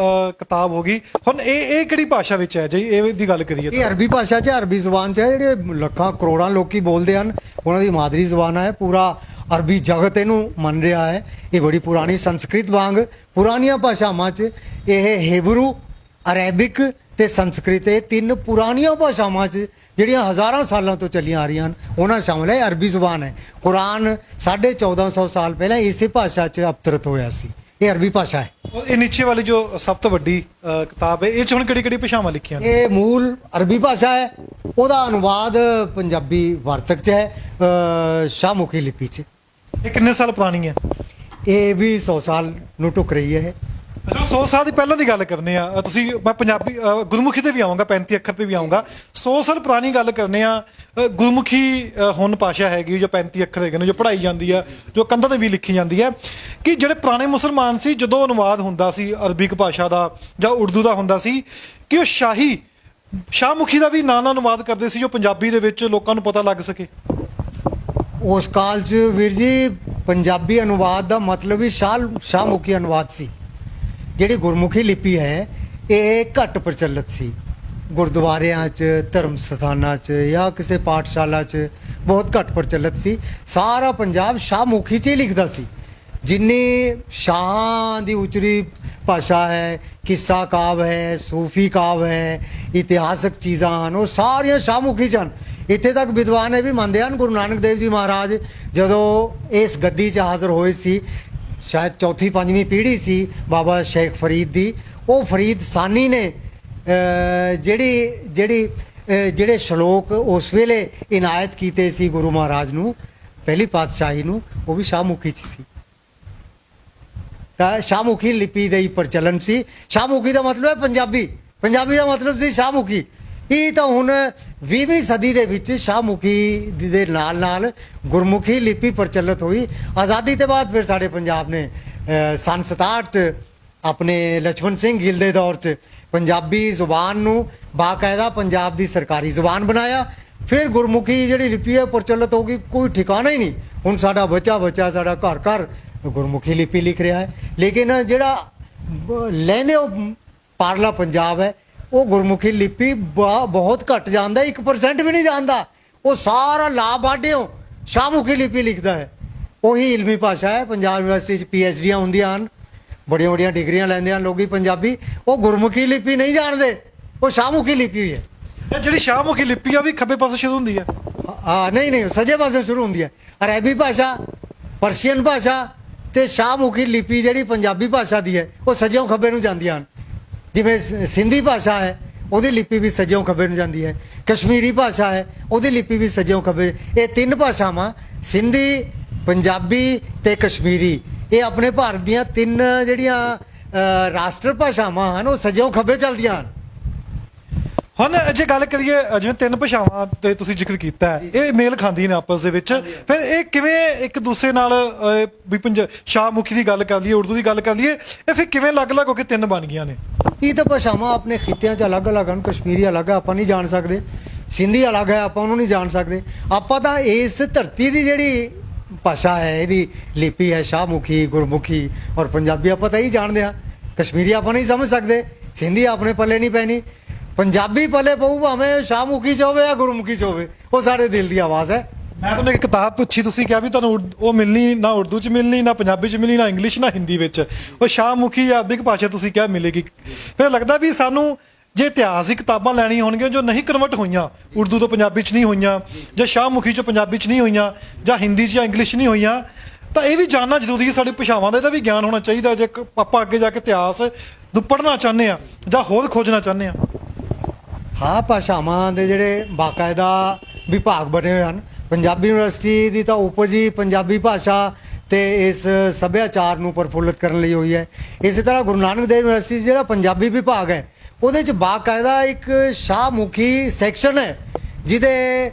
ਕਿਤਾਬ ਹੋ ਗਈ, ਹੁਣ ਇਹ ਕਿਹੜੀ ਭਾਸ਼ਾ ਵਿੱਚ ਹੈ ਜੀ, ਇਹ ਦੀ ਗੱਲ ਕਰੀਏ ਇਹ ਅਰਬੀ ਭਾਸ਼ਾ 'ਚ, ਅਰਬੀ ਜ਼ੁਬਾਨ 'ਚ ਹੈ। ਜਿਹੜੇ ਲੱਖਾਂ ਕਰੋੜਾਂ ਲੋਕੀ ਬੋਲਦੇ ਹਨ, ਉਹਨਾਂ ਦੀ ਮਾਦਰੀ ਜ਼ੁਬਾਨ ਹੈ। ਪੂਰਾ ਅਰਬੀ ਜਗਤ ਇਹਨੂੰ ਮੰਨ ਰਿਹਾ ਹੈ। ਇਹ ਬੜੀ ਪੁਰਾਣੀ ਸੰਸਕ੍ਰਿਤ ਵਾਂਗ ਪੁਰਾਣੀਆਂ ਭਾਸ਼ਾਵਾਂ 'ਚ ਇਹ ਹਿਬਰੂ, ਅਰੈਬਿਕ ਤੇ ਸੰਸਕ੍ਰਿਤ, ਇਹ ਤਿੰਨ ਪੁਰਾਣੀਆਂ ਭਾਸ਼ਾਵਾਂ 'ਚ ਜਿਹੜੀਆਂ ਹਜ਼ਾਰਾਂ ਸਾਲਾਂ ਤੋਂ ਚੱਲੀਆਂ ਆ ਰਹੀਆਂ ਹਨ, ਉਹਨਾਂ ਸ਼ਾਮਲ ਹੈ। ਅਰਬੀ ਜ਼ੁਬਾਨ ਹੈ। ਕੁਰਾਨ 1450 ਸਾਲ ਪਹਿਲਾਂ ਇਸੇ ਭਾਸ਼ਾ 'ਚ ਅਵਤਰਿਤ ਹੋਇਆ ਸੀ। ਇਹ ਅਰਬੀ ਭਾਸ਼ਾ ਹੈ। ਔਰ ਇਹ ਨੀਚੇ ਵਾਲੀ ਜੋ ਸਭ ਤੋਂ ਵੱਡੀ ਕਿਤਾਬ ਹੈ, ਇਹ 'ਚ ਹੁਣ ਕਿਹੜੀ ਕਿਹੜੀ ਭਾਸ਼ਾਵਾਂ ਲਿਖੀਆਂ ਨੇ? ਇਹ ਮੂਲ ਅਰਬੀ ਭਾਸ਼ਾ ਹੈ, ਉਹਦਾ ਅਨੁਵਾਦ ਪੰਜਾਬੀ ਵਾਰਤਕ 'ਚ ਹੈ, ਸ਼ਾਹਮੁਖੀ ਲਿਪੀ 'ਚ। ਇਹ ਕਿੰਨੇ ਸਾਲ ਪੁਰਾਣੀ ਹੈ? ਇਹ ਵੀ 100 ਸਾਲ ਨੂੰ ਟੁੱਕ ਰਹੀ ਹੈ। ਅੱਛਾ, 100 ਸਾਲ ਦੀ ਪਹਿਲਾਂ ਦੀ ਗੱਲ ਕਰਨੇ ਆ ਤੁਸੀਂ। ਮੈਂ ਪੰਜਾਬੀ ਗੁਰਮੁਖੀ ਤੇ ਵੀ ਆਉਂਗਾ, 35 ਅੱਖਰ ਤੇ ਵੀ ਆਉਂਗਾ। 100 ਸਾਲ ਪੁਰਾਣੀ ਗੱਲ ਕਰਨੇ ਆ। ਗੁਰਮੁਖੀ ਹੁਣ ਭਾਸ਼ਾ ਹੈਗੀ ਜੋ 35 ਅੱਖਰ ਹੈਗੇ ਨੇ, ਜੋ ਪੜ੍ਹਾਈ ਜਾਂਦੀ ਆ, ਜੋ ਕੰਧਾਂ ਤੇ ਵੀ ਲਿਖੀ ਜਾਂਦੀ ਹੈ, ਕਿ ਜਿਹੜੇ ਪੁਰਾਣੇ ਮੁਸਲਮਾਨ ਸੀ, ਜਦੋਂ ਅਨੁਵਾਦ ਹੁੰਦਾ ਸੀ ਅਰਬਿਕ ਭਾਸ਼ਾ ਦਾ ਜਾਂ ਉਰਦੂ ਦਾ ਹੁੰਦਾ ਸੀ, ਕਿ ਉਹ ਸ਼ਾਹਮੁਖੀ ਦਾ ਵੀ ਨਾਂ ਅਨੁਵਾਦ ਕਰਦੇ ਸੀ, ਜੋ ਪੰਜਾਬੀ ਦੇ ਵਿੱਚ ਲੋਕਾਂ ਨੂੰ ਪਤਾ ਲੱਗ ਸਕੇ। ਉਸ ਕਾਲ 'ਚ ਵੀਰ ਜੀ ਪੰਜਾਬੀ ਅਨੁਵਾਦ ਦਾ ਮਤਲਬ ਹੀ ਸ਼ਾਹਮੁਖੀ ਅਨੁਵਾਦ ਸੀ। ਜਿਹੜੀ ਗੁਰਮੁਖੀ ਲਿਪੀ ਹੈ ਇਹ ਘੱਟ ਪ੍ਰਚਲਿਤ ਸੀ। ਗੁਰਦੁਆਰਿਆਂ 'ਚ, ਧਰਮ ਸਥਾਨਾਂ 'ਚ ਜਾਂ ਕਿਸੇ ਪਾਠਸ਼ਾਲਾ 'ਚ ਬਹੁਤ ਘੱਟ ਪ੍ਰਚਲਿਤ ਸੀ। ਸਾਰਾ ਪੰਜਾਬ ਸ਼ਾਹਮੁਖੀ 'ਚ ਹੀ ਲਿਖਦਾ ਸੀ। ਜਿੰਨੀ ਸ਼ਾਹਾਂ ਦੀ ਉਚਰੀ ਭਾਸ਼ਾ ਹੈ, ਕਿੱਸਾ ਕਾਵ ਹੈ, ਸੂਫੀ ਕਾਵ ਹੈ, ਇਤਿਹਾਸਕ ਚੀਜ਼ਾਂ ਹਨ, ਉਹ ਸਾਰੀਆਂ ਸ਼ਾਹਮੁਖੀ 'ਚ ਹਨ। ਇੱਥੇ ਤੱਕ ਵਿਦਵਾਨ ਇਹ ਵੀ ਮੰਨਦੇ ਹਨ, ਗੁਰੂ ਨਾਨਕ ਦੇਵ ਜੀ ਮਹਾਰਾਜ ਜਦੋਂ ਇਸ ਗੱਦੀ 'ਚ ਹਾਜ਼ਰ ਹੋਏ ਸੀ, ਸ਼ਾਇਦ ਚੌਥੀ ਪੰਜਵੀਂ ਪੀੜ੍ਹੀ ਸੀ ਬਾਬਾ ਸ਼ੇਖ ਫਰੀਦ ਦੀ, ਉਹ ਫਰੀਦ ਸਾਨੀ ਨੇ ਜਿਹੜੇ ਸ਼ਲੋਕ ਉਸ ਵੇਲੇ ਇਨਾਇਤ ਕੀਤੇ ਸੀ ਗੁਰੂ ਮਹਾਰਾਜ ਨੂੰ, ਪਹਿਲੀ ਪਾਤਸ਼ਾਹੀ ਨੂੰ, ਉਹ ਵੀ ਸ਼ਾਹਮੁਖੀ 'ਚ ਸੀ। ਤਾਂ ਸ਼ਾਹਮੁਖੀ ਲਿਪੀ ਦਾ ਹੀ ਪ੍ਰਚਲਨ ਸੀ। ਸ਼ਾਹਮੁਖੀ ਦਾ ਮਤਲਬ ਹੈ ਪੰਜਾਬੀ, ਪੰਜਾਬੀ ਦਾ ਮਤਲਬ ਸੀ ਸ਼ਾਹਮੁਖੀ। ਇਹ ਤਾਂ ਹੁਣ 20ਵੀਂ ਸਦੀ ਦੇ ਵਿੱਚ ਸ਼ਾਹਮੁਖੀ ਦੇ ਨਾਲ ਨਾਲ ਗੁਰਮੁਖੀ ਲਿਪੀ ਪ੍ਰਚਲਿਤ ਹੋਈ। ਆਜ਼ਾਦੀ ਤੋਂ ਬਾਅਦ ਫਿਰ ਸਾਡੇ ਪੰਜਾਬ ਨੇ ਸੰਨ 67 'ਚ ਆਪਣੇ ਲਛਮਣ ਸਿੰਘ ਗਿੱਲ ਦੇ ਦੌਰ 'ਚ ਪੰਜਾਬੀ ਜ਼ੁਬਾਨ ਨੂੰ ਬਾਕਾਇਦਾ ਪੰਜਾਬ ਦੀ ਸਰਕਾਰੀ ਜ਼ੁਬਾਨ ਬਣਾਇਆ। ਫਿਰ ਗੁਰਮੁਖੀ ਜਿਹੜੀ ਲਿਪੀ ਹੈ ਪ੍ਰਚਲਿਤ ਹੋ ਗਈ, ਕੋਈ ਠਿਕਾਣਾ ਹੀ ਨਹੀਂ। ਹੁਣ ਸਾਡਾ ਬੱਚਾ ਸਾਡਾ ਘਰ ਘਰ ਗੁਰਮੁਖੀ ਲਿਪੀ ਲਿਖ ਰਿਹਾ ਹੈ। ਲੇਕਿਨ ਜਿਹੜਾ ਲਹਿੰਦੇ ਉਹ ਪਾਰਲਾ ਪੰਜਾਬ ਹੈ, ਉਹ ਗੁਰਮੁਖੀ ਲਿਪੀ ਬਹੁਤ ਘੱਟ ਜਾਣਦਾ, 1% ਵੀ ਨਹੀਂ ਜਾਣਦਾ। ਉਹ ਸਾਰਾ ਲਾਭਾਡਿਓ ਸ਼ਾਹਮੁਖੀ ਲਿਪੀ ਲਿਖਦਾ ਹੈ। ਉਹੀ ਇਲਮੀ ਭਾਸ਼ਾ ਹੈ। ਪੰਜਾਬ ਯੂਨੀਵਰਸਿਟੀ 'ਚ PhDਆਂ ਹੁੰਦੀਆਂ ਹਨ, ਬੜੀਆਂ ਬੜੀਆਂ ਡਿਗਰੀਆਂ ਲੈਂਦੇ ਹਨ ਲੋਕੀ ਪੰਜਾਬੀ। ਉਹ ਗੁਰਮੁਖੀ ਲਿਪੀ ਨਹੀਂ ਜਾਣਦੇ, ਉਹ ਸ਼ਾਹਮੁਖੀ ਲਿਪੀ ਹੋਈ ਹੈ। ਇਹ ਜਿਹੜੀ ਸ਼ਾਹਮੁਖੀ ਲਿਪੀ ਆ ਵੀ ਖੱਬੇ ਪਾਸੇ ਸ਼ੁਰੂ ਹੁੰਦੀ ਹੈ? ਨਹੀਂ, ਸੱਜੇ ਪਾਸੇ ਸ਼ੁਰੂ ਹੁੰਦੀ ਹੈ। ਅਰਬੀ ਭਾਸ਼ਾ, ਪਰਸ਼ੀਅਨ ਭਾਸ਼ਾ ਤੇ ਸ਼ਾਹਮੁਖੀ ਲਿਪੀ ਜਿਹੜੀ ਪੰਜਾਬੀ ਭਾਸ਼ਾ ਦੀ ਹੈ, ਉਹ ਸੱਜਿਓਂ ਖੱਬੇ ਨੂੰ ਜਾਂਦੀਆਂ ਹਨ। ਜਿਵੇਂ ਸਿੰਧੀ ਭਾਸ਼ਾ ਹੈ, ਉਹਦੀ ਲਿਪੀ ਵੀ ਸੱਜਿਓਂ ਖੱਬੇ ਨੂੰ ਜਾਂਦੀ ਹੈ। ਕਸ਼ਮੀਰੀ ਭਾਸ਼ਾ ਹੈ, ਉਹਦੀ ਲਿਪੀ ਵੀ ਸੱਜਿਓਂ ਖੱਬੇ। ਇਹ ਤਿੰਨ ਭਾਸ਼ਾਵਾਂ, ਸਿੰਧੀ, ਪੰਜਾਬੀ ਤੇ ਕਸ਼ਮੀਰੀ, ਇਹ ਆਪਣੇ ਭਾਰਤ ਦੀਆਂ ਤਿੰਨ ਜਿਹੜੀਆਂ ਰਾਸ਼ਟਰ ਭਾਸ਼ਾਵਾਂ ਹਨ, ਉਹ ਸੱਜਿਓਂ ਖੱਬੇ ਚੱਲਦੀਆਂ ਹਨ। ਹੁਣ ਜੇ ਗੱਲ ਕਰੀਏ, ਜਿਵੇਂ ਤਿੰਨ ਭਾਸ਼ਾਵਾਂ ਤੇ ਤੁਸੀਂ ਜ਼ਿਕਰ ਕੀਤਾ ਹੈ, ਇਹ ਮੇਲ ਖਾਂਦੀਆਂ ਨੇ ਆਪਸ ਦੇ ਵਿੱਚ, ਫਿਰ ਇਹ ਕਿਵੇਂ ਇੱਕ ਦੂਸਰੇ ਨਾਲ ਵੀ ਸ਼ਾਹਮੁਖੀ ਦੀ ਗੱਲ ਕਰ ਲਈਏ, ਉਰਦੂ ਦੀ ਗੱਲ ਕਰ ਲਈਏ, ਇਹ ਫਿਰ ਕਿਵੇਂ ਅਲੱਗ-ਅਲੱਗ ਹੋ ਕੇ ਤਿੰਨ ਬਣ ਗਈਆਂ ਨੇ? ਇਹ ਤਾਂ ਭਾਸ਼ਾਵਾਂ ਆਪਣੇ ਖਿੱਤਿਆਂ 'ਚ ਅਲੱਗ-ਅਲੱਗ ਹਨ। ਕਸ਼ਮੀਰੀ ਅਲੱਗ ਹੈ, ਆਪਾਂ ਨਹੀਂ ਜਾਣ ਸਕਦੇ। ਸਿੰਧੀ ਅਲੱਗ ਹੈ, ਆਪਾਂ ਉਹਨੂੰ ਨਹੀਂ ਜਾਣ ਸਕਦੇ। ਆਪਾਂ ਤਾਂ ਇਸ ਧਰਤੀ ਦੀ ਜਿਹੜੀ ਭਾਸ਼ਾ ਹੈ, ਇਹਦੀ ਲਿਪੀ ਹੈ ਸ਼ਾਹਮੁਖੀ, ਗੁਰਮੁਖੀ ਔਰ ਪੰਜਾਬੀ, ਆਪਾਂ ਤਾਂ ਇਹੀ ਜਾਣਦੇ ਹਾਂ। ਕਸ਼ਮੀਰੀ ਆਪਾਂ ਨਹੀਂ ਸਮਝ ਸਕਦੇ, ਸਿੰਧੀ ਆਪਣੇ ਪੱਲੇ ਨਹੀਂ ਪੈਣੀ, ਪੰਜਾਬੀ ਪੱਲੇ ਪਊ ਭਾਵੇਂ ਸ਼ਾਹਮੁਖੀ 'ਚ ਹੋਵੇ ਜਾਂ ਗੁਰਮੁਖੀ 'ਚ ਹੋਵੇ, ਉਹ ਸਾਡੇ ਦਿਲ ਦੀ ਆਵਾਜ਼ ਹੈ। ਮੈਂ ਤੁਹਾਨੂੰ ਇੱਕ ਕਿਤਾਬ ਪੁੱਛੀ, ਤੁਸੀਂ ਕਿਹਾ ਵੀ ਤੁਹਾਨੂੰ ਉਹ ਮਿਲਣੀ ਨਾ ਉਰਦੂ 'ਚ ਮਿਲਣੀ, ਨਾ ਪੰਜਾਬੀ 'ਚ ਮਿਲਣੀ, ਨਾ ਇੰਗਲਿਸ਼, ਨਾ ਹਿੰਦੀ ਵਿੱਚ। ਉਹ ਸ਼ਾਹਮੁਖੀ ਜਾਂ ਅਰਬਿਕ ਭਾਸ਼ਾ ਤੁਸੀਂ ਕਿਹਾ ਮਿਲੇਗੀ। ਫਿਰ ਲੱਗਦਾ ਵੀ ਸਾਨੂੰ ਜੇ ਇਤਿਹਾਸ ਦੀ ਕਿਤਾਬਾਂ ਲੈਣੀਆਂ ਹੋਣਗੀਆਂ ਜੋ ਨਹੀਂ ਕਨਵਰਟ ਹੋਈਆਂ, ਉਰਦੂ ਤੋਂ ਪੰਜਾਬੀ 'ਚ ਨਹੀਂ ਹੋਈਆਂ, ਜਾਂ ਸ਼ਾਹਮੁਖੀ 'ਚੋਂ ਪੰਜਾਬੀ 'ਚ ਨਹੀਂ ਹੋਈਆਂ, ਜਾਂ ਹਿੰਦੀ 'ਚ ਜਾਂ ਇੰਗਲਿਸ਼ 'ਚ ਨਹੀਂ ਹੋਈਆਂ, ਤਾਂ ਇਹ ਵੀ ਜਾਣਨਾ ਜ਼ਰੂਰੀ ਹੈ। ਸਾਡੀ ਭਾਸ਼ਾਵਾਂ ਦਾ ਇਹਦਾ ਵੀ ਗਿਆਨ ਹੋਣਾ ਚਾਹੀਦਾ ਜੇ ਆਪਾਂ ਅੱਗੇ ਜਾ ਕੇ ਇਤਿਹਾਸ ਨੂੰ ਪੜ੍ਹਨਾ ਚਾਹੁੰਦੇ ਆ ਜਾਂ ਹੋਰ ਖੋਜਣਾ ਚਾਹੁੰਦੇ ਆ। ਹਾਂ, ਭਾਸ਼ਾਵਾਂ ਦੇ ਜਿਹੜੇ ਬਾਕਾਇਦਾ ਵਿਭਾਗ ਬਣੇ ਹੋਏ ਹਨ। ਪੰਜਾਬੀ ਯੂਨੀਵਰਸਿਟੀ ਦੀ ਤਾਂ ਉਪਜ ਹੀ ਪੰਜਾਬੀ ਭਾਸ਼ਾ ਤੇ ਇਸ ਸੱਭਿਆਚਾਰ ਨੂੰ ਪ੍ਰਫੁੱਲਤ ਕਰਨ ਲਈ ਹੋਈ ਹੈ। ਇਸੇ ਤਰ੍ਹਾਂ ਗੁਰੂ ਨਾਨਕ ਦੇਵ ਯੂਨੀਵਰਸਿਟੀ 'ਚ ਜਿਹੜਾ ਪੰਜਾਬੀ ਵਿਭਾਗ ਹੈ ਉਹਦੇ 'ਚ ਬਾਕਾਇਦਾ ਇੱਕ ਸ਼ਾਹਮੁਖੀ ਸੈਕਸ਼ਨ ਹੈ, ਜਿਹਦੇ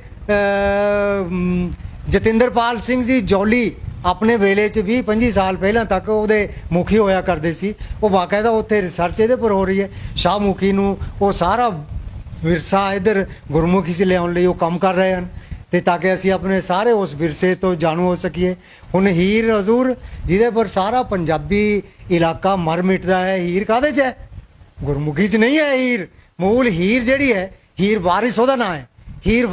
ਜਤਿੰਦਰਪਾਲ ਸਿੰਘ ਜੀ ਜੌਲੀ ਆਪਣੇ ਵੇਲੇ 'ਚ 20-25 ਸਾਲ ਪਹਿਲਾਂ ਤੱਕ ਉਹਦੇ ਮੁਖੀ ਹੋਇਆ ਕਰਦੇ ਸੀ। ਉਹ ਬਾਕਾਇਦਾ ਉੱਥੇ ਰਿਸਰਚ ਇਹਦੇ ਪਰ ਹੋ ਰਹੀ ਹੈ। ਸ਼ਾਹਮੁਖੀ ਨੂੰ ਉਹ ਸਾਰਾ ਵਿਰਸਾ ਇੱਧਰ ਗੁਰਮੁਖੀ 'ਚ ਲਿਆਉਣ ਲਈ ਉਹ ਕੰਮ ਕਰ ਰਹੇ ਹਨ, ਤੇ ਤਾਂ ਕਿ ਅਸੀਂ ਆਪਣੇ ਸਾਰੇ ਉਸ ਵਿਰਸੇ ਤੋਂ ਜਾਣੂ ਹੋ ਸਕੀਏ। ਹੁਣ ਹੀਰ ਹਜ਼ੂਰ ਜਿਹਦੇ ਪਰ ਸਾਰਾ ਪੰਜਾਬੀ ਇਲਾਕਾ ਮਰ ਮਿਟਦਾ ਹੈ, ਹੀਰ ਕਾਹਦੇ 'ਚ ਹੈ? ਗੁਰਮੁਖੀ 'ਚ ਨਹੀਂ ਹੈ ਹੀਰ। ਮੂਲ ਹੀਰ ਜਿਹੜੀ ਹੈ, ਹੀਰ ਵਾਰਿਸ ਉਹਦਾ ਨਾਂ ਹੈ। ਹੀਰ